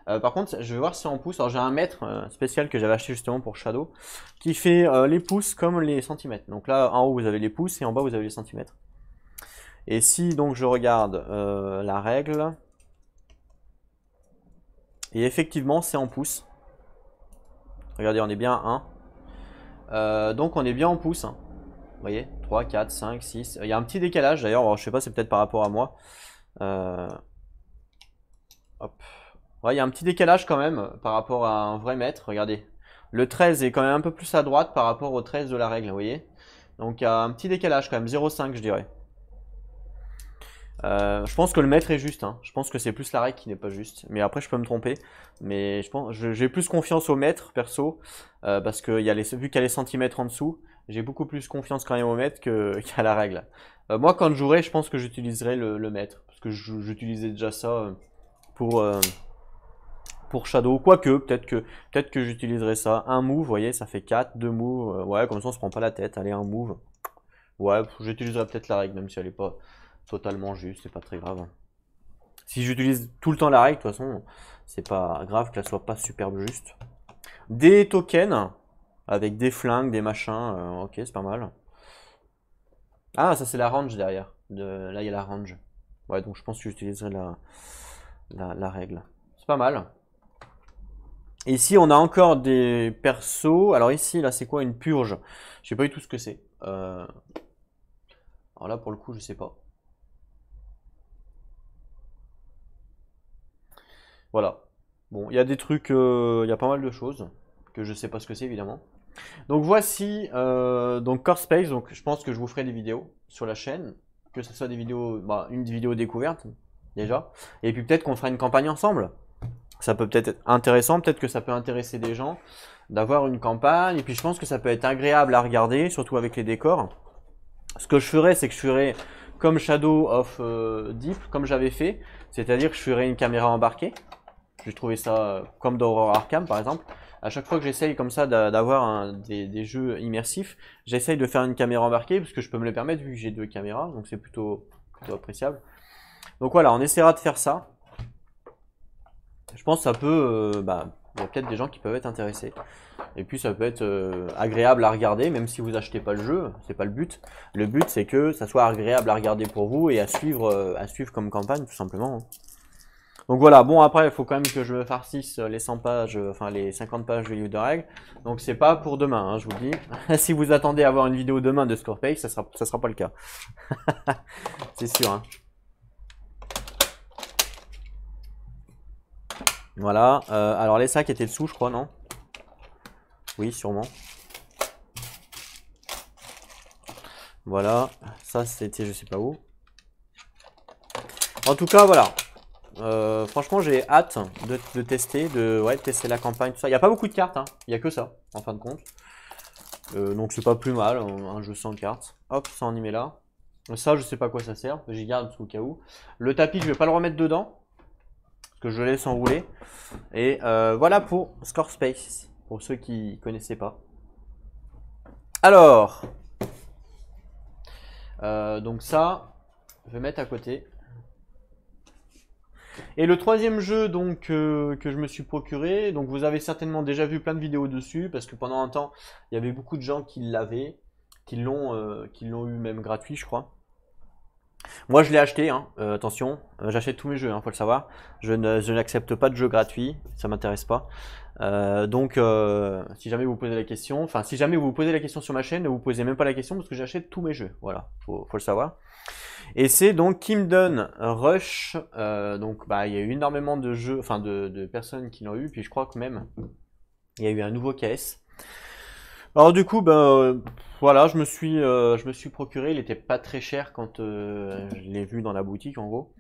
Par contre, je vais voir si c'est en pouces. Alors j'ai un mètre spécial que j'avais acheté justement pour Shadow qui fait les pouces comme les centimètres. Donc là, en haut vous avez les pouces et en bas vous avez les centimètres. Et si donc je regarde la règle, et effectivement c'est en pouces. Regardez, on est bien à 1. Donc on est bien en pouces, hein. Vous voyez, 3, 4, 5, 6. Il y a un petit décalage d'ailleurs, je sais pas, c'est peut-être par rapport à moi. Hop. Ouais, il y a un petit décalage quand même par rapport à un vrai mètre. Regardez. Le 13 est quand même un peu plus à droite par rapport au 13 de la règle, vous voyez. Donc il y a un petit décalage quand même, 0,5 je dirais. Je pense que le mètre est juste, hein. Je pense que c'est plus la règle qui n'est pas juste. Mais après je peux me tromper. Mais je pense, j'ai plus confiance au mètre perso. Parce que vu qu'il y a les centimètres en dessous, j'ai beaucoup plus confiance quand même au mètre qu'à la règle. Moi quand je jouerai, je pense que j'utiliserai le mètre. Parce que j'utilisais déjà ça pour Shadow. Quoique, peut-être que j'utiliserai ça. Un move, vous voyez, ça fait 4, 2 moves. Ouais, comme ça on se prend pas la tête. Allez, un move. Ouais, j'utiliserai peut-être la règle, même si elle est pas totalement juste, c'est pas très grave. Si j'utilise tout le temps la règle, de toute façon, c'est pas grave qu'elle soit pas superbe juste. Des tokens avec des flingues, des machins, ok, c'est pas mal. Ah, ça c'est la range derrière. Là, il y a la range. Ouais, donc je pense que j'utiliserai la règle. C'est pas mal. Et ici, on a encore des persos. Alors ici, là, c'est quoi une purge? Je sais pas du tout ce que c'est. Alors là, pour le coup, je sais pas. Voilà. Bon, il y a des trucs, il y a pas mal de choses que je sais pas ce que c'est évidemment. Donc voici donc Core Space. Donc je pense que je vous ferai des vidéos sur la chaîne, que ce soit des vidéos, une vidéo découverte déjà, et puis peut-être qu'on fera une campagne ensemble. Ça peut peut-être être intéressant, peut-être que ça peut intéresser des gens d'avoir une campagne. Et puis je pense que ça peut être agréable à regarder, surtout avec les décors. Ce que je ferai, c'est que je ferai comme Shadow of Deep, comme j'avais fait, c'est-à-dire que je ferai une caméra embarquée. J'ai trouvé ça comme dans Horror Arkham par exemple. À chaque fois que j'essaye comme ça d'avoir des jeux immersifs, j'essaye de faire une caméra embarquée parce que je peux me le permettre vu que j'ai 2 caméras, donc c'est plutôt appréciable. Donc voilà, on essaiera de faire ça. Je pense que ça peut, il y a peut-être des gens qui peuvent être intéressés. Et puis ça peut être agréable à regarder, même si vous achetez pas le jeu, c'est pas le but. Le but c'est que ça soit agréable à regarder pour vous et à suivre comme campagne tout simplement. Donc voilà, bon après il faut quand même que je me farcisse les 100 pages, enfin les 50 pages de livre de règles. Donc c'est pas pour demain, hein, je vous le dis. Si vous attendez à avoir une vidéo demain de Scorepage, ça sera pas le cas. C'est sûr, hein. Voilà. Alors les sacs étaient dessous, je crois, non? Oui, sûrement. Voilà. Ça, c'était je sais pas où. En tout cas, voilà. Franchement, j'ai hâte de tester, tester la campagne, tout ça. Il n'y a pas beaucoup de cartes, hein. Il n'y a que ça, en fin de compte. Donc c'est pas plus mal, un jeu sans cartes. Hop, ça on y met là. Ça, je sais pas à quoi ça sert, j'y garde au cas où. Le tapis, je vais pas le remettre dedans, parce que je le laisse enrouler. Et voilà pour Score Space, pour ceux qui connaissaient pas. Alors, donc ça, je vais mettre à côté. Et le troisième jeu donc que je me suis procuré, donc vous avez certainement déjà vu plein de vidéos dessus, parce que pendant un temps, il y avait beaucoup de gens qui l'avaient, qui l'ont eu même gratuit, je crois. Moi, je l'ai acheté, hein. Attention, j'achète tous mes jeux, hein, faut le savoir. Je n'accepte pas de jeux gratuits, ça m'intéresse pas. Donc, si jamais vous posez la question, enfin, si jamais vous posez la question sur ma chaîne, ne vous posez même pas la question parce que j'achète tous mes jeux. Voilà, faut le savoir. Et c'est donc Kingdom Rush. Donc, bah, il y a eu énormément de jeux, enfin, de personnes qui l'ont eu, puis je crois que même il y a eu un nouveau KS. Alors du coup, ben voilà, je me suis procuré. Il était pas très cher quand je l'ai vu dans la boutique en gros.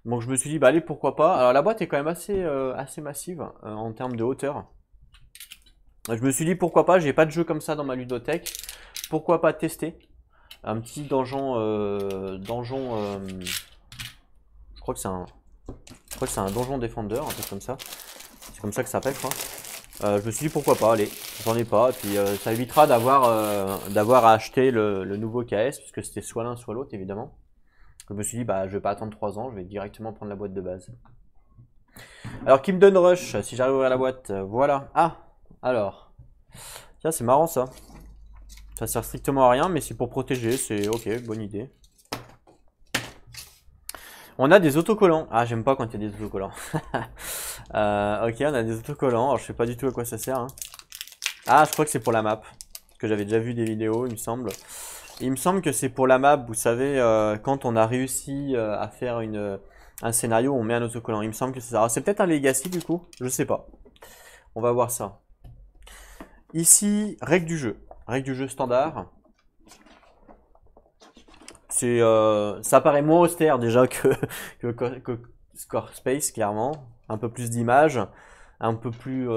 Donc je me suis dit, bah allez, pourquoi pas. Alors la boîte est quand même assez massive en termes de hauteur. Je me suis dit, pourquoi pas, j'ai pas de jeu comme ça dans ma ludothèque. Pourquoi pas tester un petit donjon, je crois que c'est un donjon défendeur, un peu comme ça. C'est comme ça que ça s'appelle, je crois. Je me suis dit pourquoi pas, allez, j'en ai pas, et puis ça évitera d'avoir à acheter le nouveau KS, puisque c'était soit l'un soit l'autre évidemment. Je me suis dit bah je vais pas attendre 3 ans, je vais directement prendre la boîte de base. Alors Kingdom Rush, si j'arrive à ouvrir la boîte, voilà. Ah, alors, tiens c'est marrant ça. Ça sert strictement à rien, mais c'est pour protéger, c'est ok, bonne idée. On a des autocollants. Ah, j'aime pas quand il y a des autocollants. Ok, on a des autocollants. Alors, je sais pas du tout à quoi ça sert, hein. Ah, je crois que c'est pour la map. Parce que j'avais déjà vu des vidéos, il me semble. Il me semble que c'est pour la map, vous savez, quand on a réussi à faire un scénario, on met un autocollant. Il me semble que c'est ça. Alors, c'est peut-être un Legacy du coup, je sais pas. On va voir ça. Ici, règles du jeu. Règles du jeu standard. Ça paraît moins austère déjà que Score Space, clairement. Un peu plus d'images, un peu plus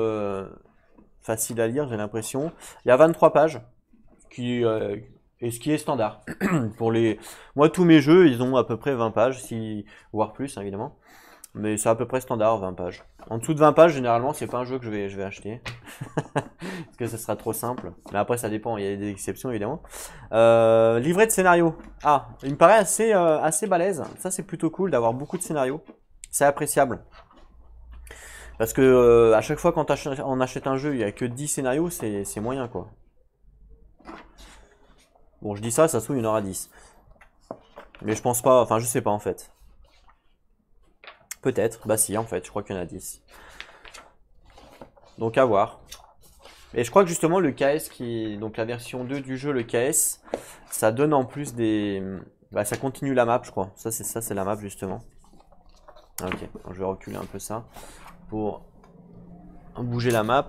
facile à lire, j'ai l'impression. Il y a 23 pages, et ce qui est standard. Moi, tous mes jeux, ils ont à peu près 20 pages, voire plus, évidemment. Mais c'est à peu près standard, 20 pages. En dessous de 20 pages, généralement, c'est pas un jeu que je vais acheter. Parce que ce sera trop simple. Mais après, ça dépend, il y a des exceptions, évidemment. Livret de scénario. Ah, il me paraît assez balèze. Ça, c'est plutôt cool d'avoir beaucoup de scénarios. C'est appréciable. Parce que à chaque fois quand on achète un jeu, il n'y a que 10 scénarios, c'est moyen, quoi. Bon, je dis ça se trouve, il y en aura 10. Mais je pense pas, enfin, je sais pas, en fait. Peut-être, bah si, en fait, je crois qu'il y en a 10. Donc à voir. Et je crois que justement le KS donc la version 2 du jeu, le KS, ça donne en plus ça continue la map, je crois. Ça c'est la map justement. Ok, je vais reculer un peu ça pour bouger la map.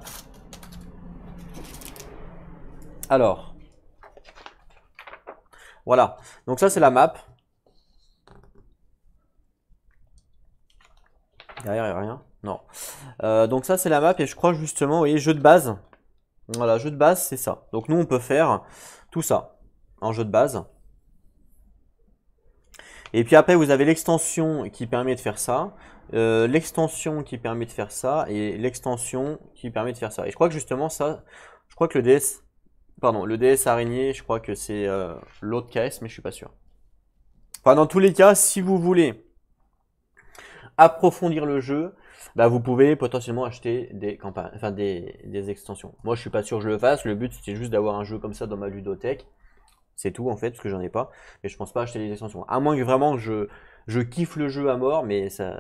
Alors, voilà. Donc ça c'est la map. Derrière il n'y a rien. Non. Donc ça c'est la map et je crois justement, vous voyez, jeu de base. Voilà, jeu de base c'est ça. Donc nous on peut faire tout ça en jeu de base. Et puis après vous avez l'extension qui permet de faire ça, l'extension qui permet de faire ça et l'extension qui permet de faire ça. Et je crois que justement ça, je crois que le DS araignée, je crois que c'est l'autre KS, mais je suis pas sûr. Enfin dans tous les cas, si vous voulez approfondir le jeu, bah, vous pouvez potentiellement acheter des campagnes, enfin des extensions. Moi je suis pas sûr que je le fasse, le but c'était juste d'avoir un jeu comme ça dans ma ludothèque. C'est tout en fait, parce que j'en ai pas. Et je pense pas acheter les extensions. À moins que vraiment que je kiffe le jeu à mort, mais ça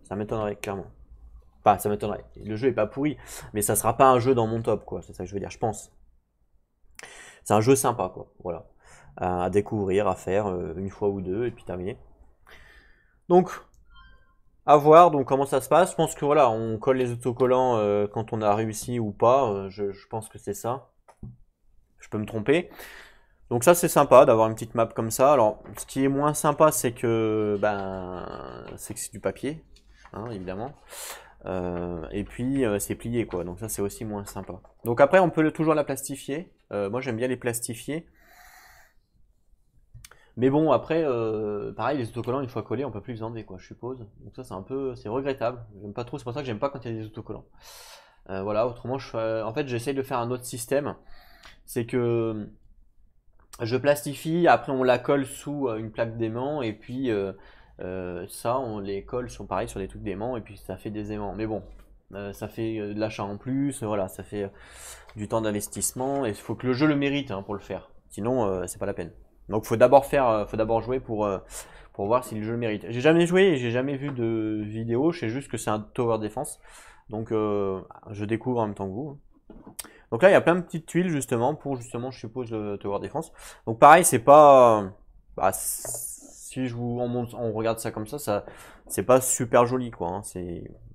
m'étonnerait clairement. Pas, ça m'étonnerait. Le jeu est pas pourri, mais ça sera pas un jeu dans mon top, quoi. C'est ça que je veux dire, je pense. C'est un jeu sympa, quoi. Voilà. À découvrir, à faire une fois ou deux, et puis terminé. Donc, À voir donc comment ça se passe. Je pense que voilà, on colle les autocollants quand on a réussi ou pas. Je pense que c'est ça. Je peux me tromper. Donc ça c'est sympa d'avoir une petite map comme ça. Alors ce qui est moins sympa c'est que c'est du papier, hein, évidemment. Et puis c'est plié quoi. Donc ça c'est aussi moins sympa. Donc après on peut toujours la plastifier. Moi j'aime bien les plastifier. Mais bon, après, pareil, les autocollants, une fois collés, on peut plus les enlever, quoi, je suppose. Donc ça, c'est regrettable. J'aime pas trop, c'est pour ça que j'aime pas quand il y a des autocollants. Voilà, autrement, en fait, j'essaye de faire un autre système. C'est que je plastifie, après on la colle sous une plaque d'aimant, et puis ça, on les colle pareil sur des trucs d'aimant, et puis ça fait des aimants. Mais bon, ça fait de l'achat en plus, voilà, ça fait du temps d'investissement, et il faut que le jeu le mérite hein, pour le faire. Sinon, c'est pas la peine. Donc faut d'abord jouer pour voir si le jeu le mérite. J'ai jamais joué et j'ai jamais vu de vidéo, je sais juste que c'est un tower defense. Donc je découvre en même temps que vous. Donc là il y a plein de petites tuiles justement pour justement je suppose le tower defense. Donc pareil c'est pas si on regarde ça comme ça c'est pas super joli quoi. Hein.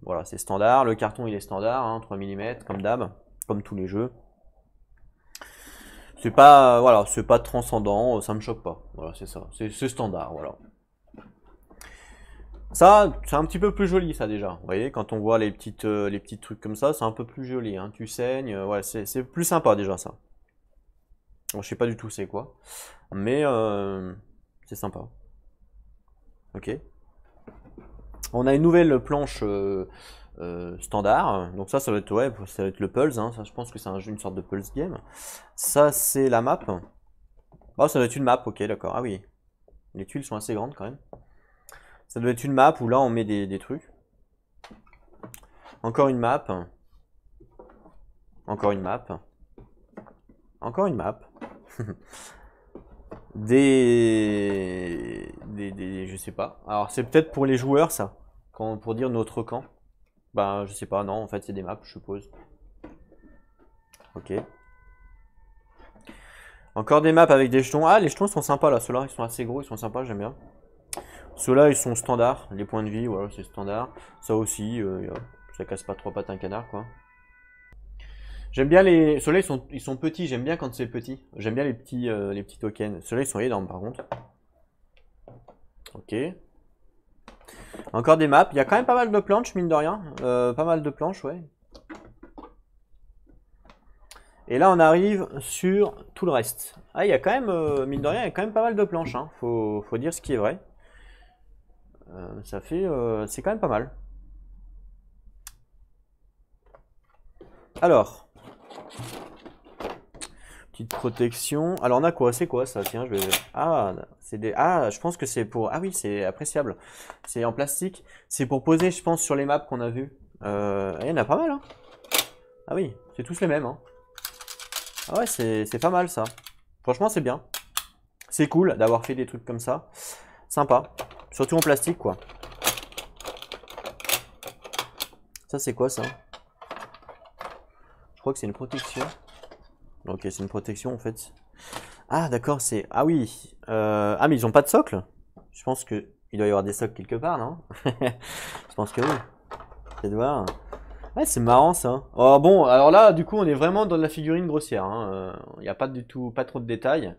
Voilà c'est standard, le carton il est standard, hein, 3 mm comme d'hab, comme tous les jeux. C'est pas, voilà, c'est pas transcendant, ça me choque pas. Voilà, c'est ça, c'est standard, voilà. Ça, c'est un petit peu plus joli, ça déjà. Vous voyez, quand on voit les petits trucs comme ça, c'est un peu plus joli. Hein. Tu saignes, ouais, c'est plus sympa déjà ça. Bon, je sais pas du tout c'est quoi, mais c'est sympa. Ok. On a une nouvelle planche standard. Donc ça va être, ouais, ça va être le Pulse. Hein. Ça, je pense que c'est une sorte de Pulse game. Ça, c'est la map. Oh, ça doit être une map, ok, d'accord. Ah oui, les tuiles sont assez grandes quand même. Ça doit être une map où là on met des trucs. Encore une map. Encore une map. Encore une map. Je sais pas. Alors c'est peut-être pour les joueurs ça. Pour dire notre camp. Bah je sais pas, non, en fait c'est des maps, je suppose. Ok. Encore des maps avec des jetons. Ah, les jetons sont sympas là. Ceux-là, ils sont assez gros, ils sont sympas, j'aime bien. Ceux-là, ils sont standards. Les points de vie, voilà, c'est standard. Ça aussi, ça casse pas trois pattes un canard, quoi. J'aime bien ceux-là, ils sont petits. J'aime bien quand c'est petit. J'aime bien les petits tokens. Ceux-là, ils sont énormes, par contre. Ok. Encore des maps. Il y a quand même pas mal de planches, mine de rien. Pas mal de planches, ouais. Et là, on arrive sur tout le reste. Ah, il y a quand même, mine de rien, il y a quand même pas mal de planches. Hein. Faut dire ce qui est vrai. C'est quand même pas mal. Alors, petite protection. Alors on a quoi? C'est quoi ça? Tiens, je vais. Ah, je pense que c'est pour. Ah oui, c'est appréciable. C'est en plastique. C'est pour poser, je pense, sur les maps qu'on a vues. Il y en a pas mal. Hein. Ah oui, c'est tous les mêmes. Hein. Ah ouais, c'est pas mal ça. Franchement, c'est bien. C'est cool d'avoir fait des trucs comme ça. Sympa. Surtout en plastique, quoi. Ça, c'est quoi ça? Je crois que c'est une protection. Ok, c'est une protection en fait. Ah, d'accord, c'est. Ah oui. Ah, mais ils ont pas de socle? Je pense que il doit y avoir des socles quelque part, non? Je pense que oui. Faites voir. Ouais, c'est marrant ça. Oh, bon, alors là, du coup, on est vraiment dans de la figurine grossière. Il n'y a pas du tout, pas trop de détails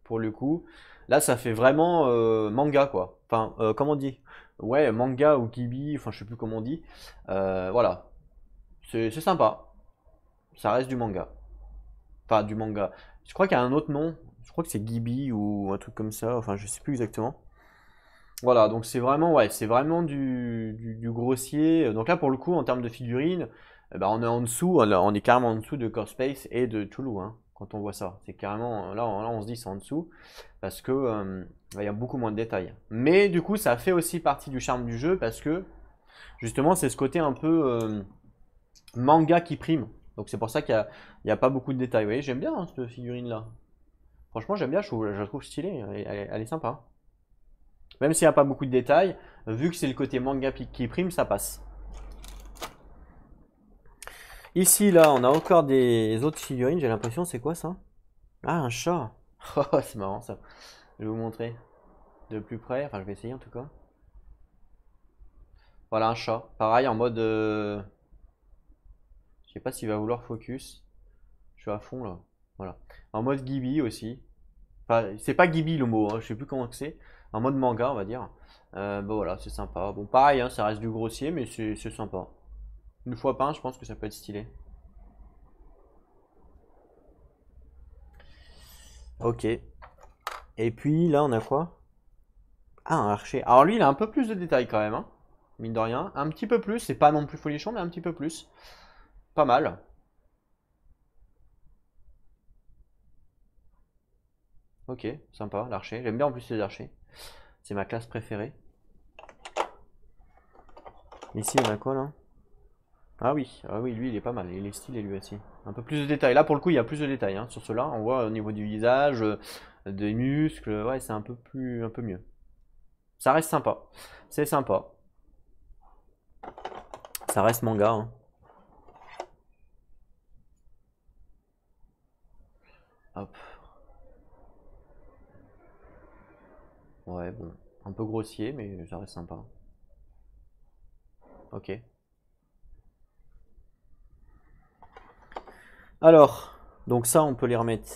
pour le coup. Là, ça fait vraiment manga quoi. Enfin, comment on dit? Ouais, manga ou kibi, enfin, je sais plus comment on dit. Voilà, c'est sympa. Ça reste du manga. Enfin, du manga. Je crois qu'il y a un autre nom. Je crois que c'est Gibi ou un truc comme ça. Enfin, je sais plus exactement. Voilà, donc c'est vraiment, ouais, c'est vraiment du grossier. Donc là, pour le coup, en termes de figurines, on est en dessous, on est carrément en dessous de Core Space et de Toulouse, hein, quand on voit ça. C'est carrément, là, on se dit c'est en dessous, parce que il y a beaucoup moins de détails. Mais du coup, ça fait aussi partie du charme du jeu, parce que justement, c'est ce côté un peu manga qui prime. Donc c'est pour ça qu'il n'y a pas beaucoup de détails. Vous voyez, j'aime bien hein, cette figurine-là. Franchement, j'aime bien, je la trouve stylée, elle est sympa. Même s'il n'y a pas beaucoup de détails, vu que c'est le côté manga qui prime, ça passe. Ici, là, on a encore des autres figurines, j'ai l'impression, c'est quoi ça? Ah, un chat. Oh, c'est marrant ça. Je vais vous montrer de plus près, enfin je vais essayer en tout cas. Voilà un chat. Pareil en mode... Je sais pas s'il va vouloir focus. Je suis à fond là. Voilà. En mode Gibi aussi. Enfin, c'est pas Gibi le mot, hein, je sais plus comment que c'est. En mode manga, on va dire. Bah voilà, c'est sympa. Bon, pareil, hein, ça reste du grossier, mais c'est sympa. Une fois peint, je pense que ça peut être stylé. Ok. Et puis là, on a quoi? Ah, un archer. Alors lui, il a un peu plus de détails quand même, hein. Mine de rien. Un petit peu plus, c'est pas non plus folichon, mais un petit peu plus. Pas mal. Ok, sympa, l'archer. J'aime bien en plus les archers. C'est ma classe préférée. Ici, on a quoi là? Ah oui, lui il est pas mal, il est stylé lui aussi. Un peu plus de détails. Là pour le coup, il y a plus de détails hein, sur cela. On voit au niveau du visage, des muscles, ouais, c'est un peu mieux. Ça reste sympa. C'est sympa. Ça reste manga, hein. Hop. Ouais, bon. Un peu grossier, mais ça reste sympa. Ok. Alors, donc ça, on peut les remettre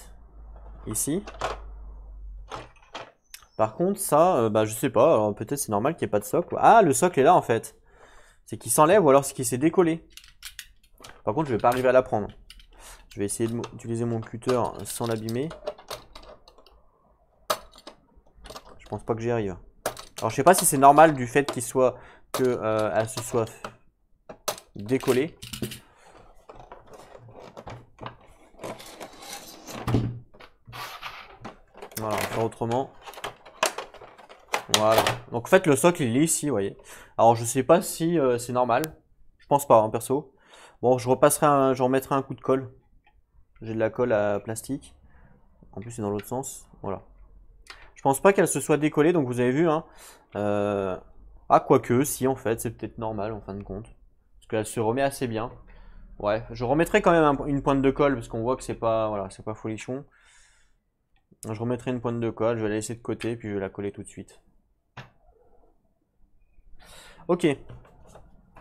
ici. Par contre, ça, bah, je sais pas. Alors peut-être c'est normal qu'il n'y ait pas de socle. Ah, le socle est là en fait. C'est qu'il s'enlève ou alors c'est qu'il s'est décollé. Par contre, je vais pas arriver à la prendre. Je vais essayer d'utiliser mon cutter sans l'abîmer. Je pense pas que j'y arrive. Alors je sais pas si c'est normal du fait qu'il soit que elle se soit décollée. Voilà, on va faire autrement. Voilà. Donc en fait le socle il est ici, vous voyez. Alors je sais pas si c'est normal. Je pense pas, hein, perso. Bon, je remettrai un coup de colle. J'ai de la colle à plastique. En plus c'est dans l'autre sens. Voilà. Je pense pas qu'elle se soit décollée, donc vous avez vu, hein. Ah, quoique, si en fait, c'est peut-être normal en fin de compte. Parce qu'elle se remet assez bien. Ouais, je remettrai quand même une pointe de colle, parce qu'on voit que c'est pas, voilà, c'est pas folichon. Je remettrai une pointe de colle, je vais la laisser de côté, puis je vais la coller tout de suite. Ok.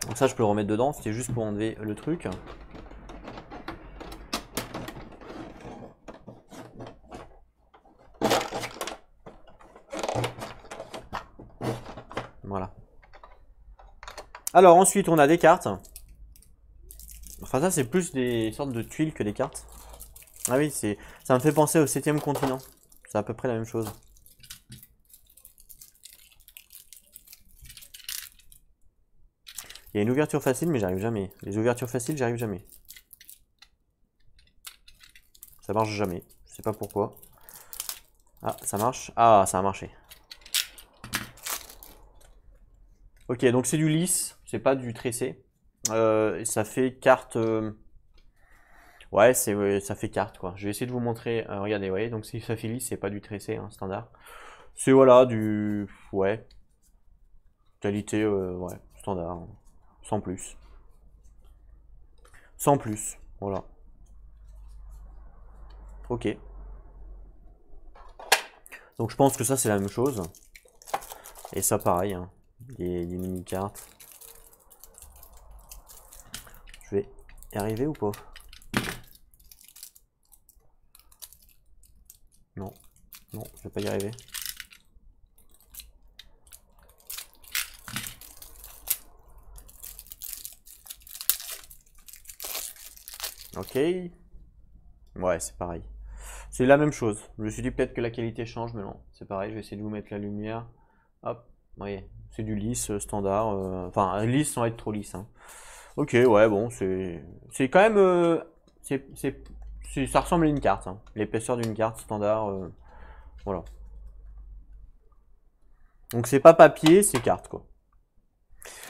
Donc ça, je peux le remettre dedans, c'était juste pour enlever le truc. Voilà. Alors ensuite, on a des cartes. Enfin ça, c'est plus des sortes de tuiles que des cartes. Ah oui, ça me fait penser au 7e continent. C'est à peu près la même chose. Il y a une ouverture facile, mais j'arrive jamais. Les ouvertures faciles, j'arrive jamais. Ça marche jamais. Je sais pas pourquoi. Ah, ça marche. Ah, ça a marché. Ok, donc c'est du lisse. C'est pas du tressé. Et ça fait carte... Ouais, ça fait carte, quoi. Je vais essayer de vous montrer. Regardez, vous voyez, donc si ça fait lisse, c'est pas du tressé, hein, standard. C'est, voilà, du... Ouais. Qualité, ouais, standard. Hein. Sans plus. Sans plus. Voilà. Ok. Donc je pense que ça, c'est la même chose. Et ça, pareil, hein. Des mini-cartes. Je vais y arriver ou pas? Non. Non, je vais pas y arriver. Ok. Ouais, c'est pareil. C'est la même chose. Je me suis dit peut-être que la qualité change, mais non. C'est pareil, je vais essayer de vous mettre la lumière. Hop, vous voyez. C'est du lisse standard. Enfin, lisse sans être trop lisse. Hein. Ok, ouais, bon, c'est quand même... ça ressemble à une carte. Hein. L'épaisseur d'une carte standard. Voilà. Donc c'est pas papier, c'est carte, quoi.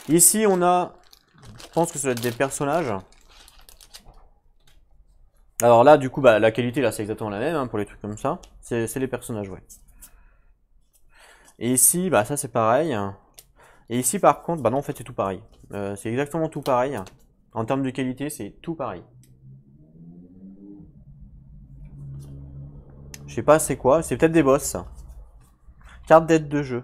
Ici, on a... Je pense que ça doit être des personnages. Alors là, du coup, bah, la qualité, là, c'est exactement la même hein, pour les trucs comme ça. C'est les personnages, ouais. Et ici, bah, ça, c'est pareil. Et ici, par contre, bah non, en fait, c'est tout pareil. C'est exactement tout pareil. En termes de qualité, c'est tout pareil. Je sais pas c'est quoi. C'est peut-être des boss, ça. Carte d'aide de jeu.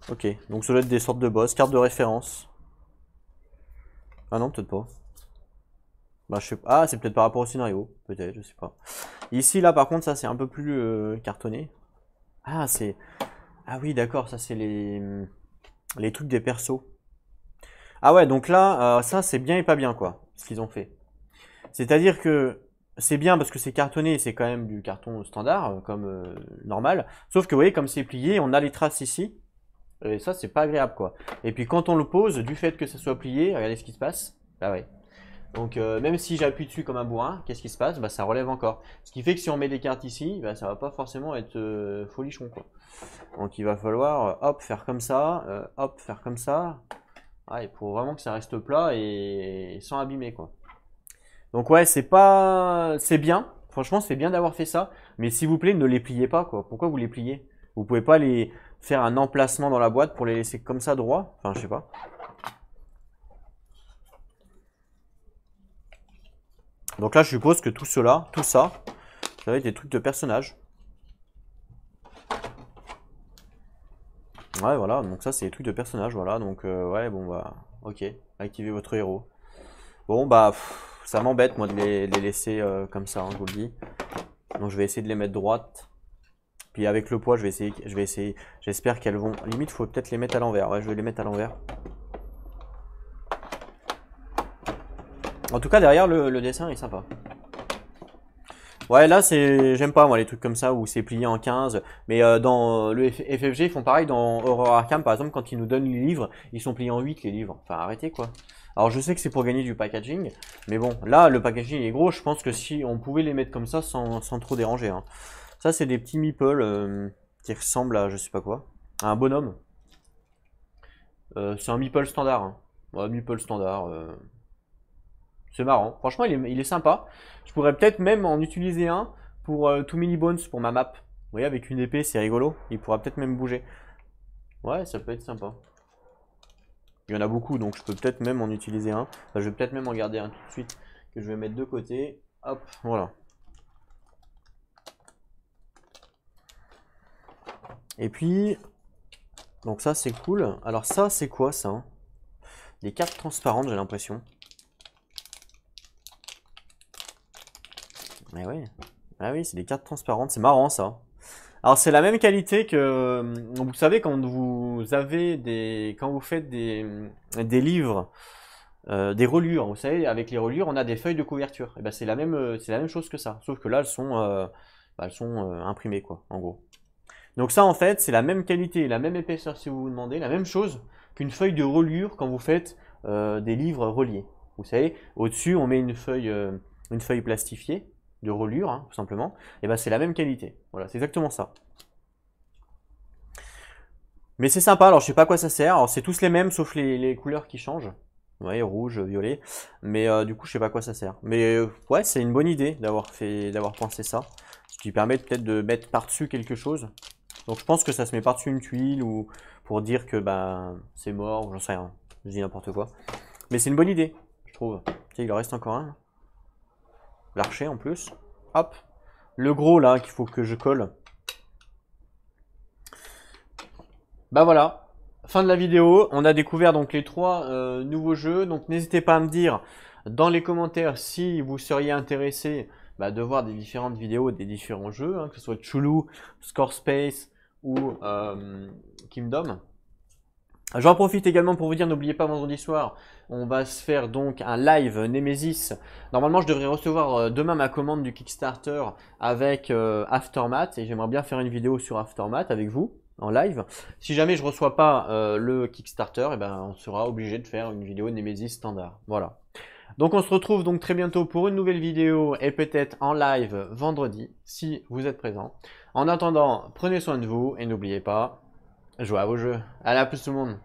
Ok, donc ça doit être des sortes de boss, carte de référence. Ah non, peut-être pas. Bah, je sais pas. Ah, c'est peut-être par rapport au scénario. Peut-être, je sais pas. Ici, là, par contre, ça, c'est un peu plus cartonné. Ah, c'est... Ah oui, d'accord, ça, c'est les trucs des persos. Ah ouais, donc là, ça, c'est bien et pas bien, quoi, ce qu'ils ont fait. C'est-à-dire que c'est bien parce que c'est cartonné et c'est quand même du carton standard, comme normal. Sauf que, vous voyez, comme c'est plié, on a les traces ici. Et ça, c'est pas agréable, quoi. Et puis, quand on le pose, du fait que ça soit plié, regardez ce qui se passe. Ah ouais. Donc même si j'appuie dessus comme un bourrin, qu'est-ce qui se passe? Bah, ça relève encore. Ce qui fait que si on met des cartes ici, bah, ça va pas forcément être folichon, quoi. Donc il va falloir hop faire comme ça, hop faire comme ça. Ouais, pour vraiment que ça reste plat et sans abîmer, quoi. Donc ouais, c'est bien. Franchement, c'est bien d'avoir fait ça. Mais s'il vous plaît, ne les pliez pas, quoi. Pourquoi vous les pliez? Vous pouvez pas les faire un emplacement dans la boîte pour les laisser comme ça droit? Enfin, je sais pas. Donc là, je suppose que tout cela, tout ça, ça va être des trucs de personnages. Ouais, voilà, donc ça, c'est des trucs de personnages, voilà. Donc, ouais, bon, bah, ok, activez votre héros. Bon, bah, ça m'embête, moi, de les laisser comme ça, hein, je vous le dis. Donc, je vais essayer de les mettre droites. Puis, avec le poids, je vais essayer, j'espère qu'elles vont. Limite, il faut peut-être les mettre à l'envers. Ouais, je vais les mettre à l'envers. En tout cas, derrière, le dessin est sympa. Ouais, là, j'aime pas, moi, les trucs comme ça où c'est plié en 15. Mais dans le FFG, ils font pareil dans Horror Arkham, par exemple, quand ils nous donnent les livres, ils sont pliés en 8, les livres. Enfin, arrêtez, quoi. Alors, je sais que c'est pour gagner du packaging, mais bon, là, le packaging est gros. Je pense que si on pouvait les mettre comme ça sans trop déranger, hein. Ça, c'est des petits meeples qui ressemblent à je sais pas quoi. À un bonhomme. C'est un meeple standard, hein. Ouais, meeple standard. C'est marrant. Franchement, il est sympa. Je pourrais peut-être même en utiliser un pour Too Many Bones pour ma map. Vous voyez, avec une épée, c'est rigolo. Il pourra peut-être même bouger. Ouais, ça peut être sympa. Il y en a beaucoup, donc je peux peut-être même en utiliser un. Enfin, je vais peut-être même en garder un tout de suite que je vais mettre de côté. Hop, voilà. Et puis, donc ça, c'est cool. Alors ça, c'est quoi ça, hein? Des cartes transparentes, j'ai l'impression. Mais ouais. Ah oui, c'est des cartes transparentes. C'est marrant, ça. Alors c'est la même qualité que, vous savez, quand vous avez quand vous faites des livres, des reliures, vous savez, avec les reliures, on a des feuilles de couverture. Et ben c'est la même chose que ça, sauf que là elles sont imprimées, quoi, en gros. Donc ça, en fait, c'est la même qualité, la même épaisseur, si vous vous demandez, la même chose qu'une feuille de reliure quand vous faites des livres reliés. Vous savez, au-dessus, on met une feuille plastifiée de reliure, hein, tout simplement. Et ben c'est la même qualité. Voilà, c'est exactement ça. Mais c'est sympa, alors je sais pas à quoi ça sert. Alors c'est tous les mêmes sauf les couleurs qui changent. Vous voyez, rouge, violet. Mais du coup, je sais pas à quoi ça sert. Mais ouais, c'est une bonne idée d'avoir pensé ça. Ce qui permet peut-être de mettre par-dessus quelque chose. Donc je pense que ça se met par-dessus une tuile ou pour dire que bah c'est mort, ou j'en sais rien. Je dis n'importe quoi. Mais c'est une bonne idée, je trouve. Tiens, il en reste encore un. L'archer en plus. Hop. Le gros là qu'il faut que je colle. Bah voilà. Fin de la vidéo. On a découvert donc les 3 nouveaux jeux. Donc n'hésitez pas à me dire dans les commentaires si vous seriez intéressé de voir des différentes vidéos des différents jeux, hein, que ce soit Chulu, Scorespace ou Kingdom. J'en profite également pour vous dire, n'oubliez pas vendredi soir, on va se faire donc un live Nemesis. Normalement, je devrais recevoir demain ma commande du Kickstarter avec Aftermath et j'aimerais bien faire une vidéo sur Aftermath avec vous en live. Si jamais je reçois pas le Kickstarter, eh ben, on sera obligé de faire une vidéo Nemesis standard. Voilà. Donc on se retrouve donc très bientôt pour une nouvelle vidéo et peut-être en live vendredi si vous êtes présent. En attendant, prenez soin de vous et n'oubliez pas, jouez à vos jeux. Allez, à plus tout le monde.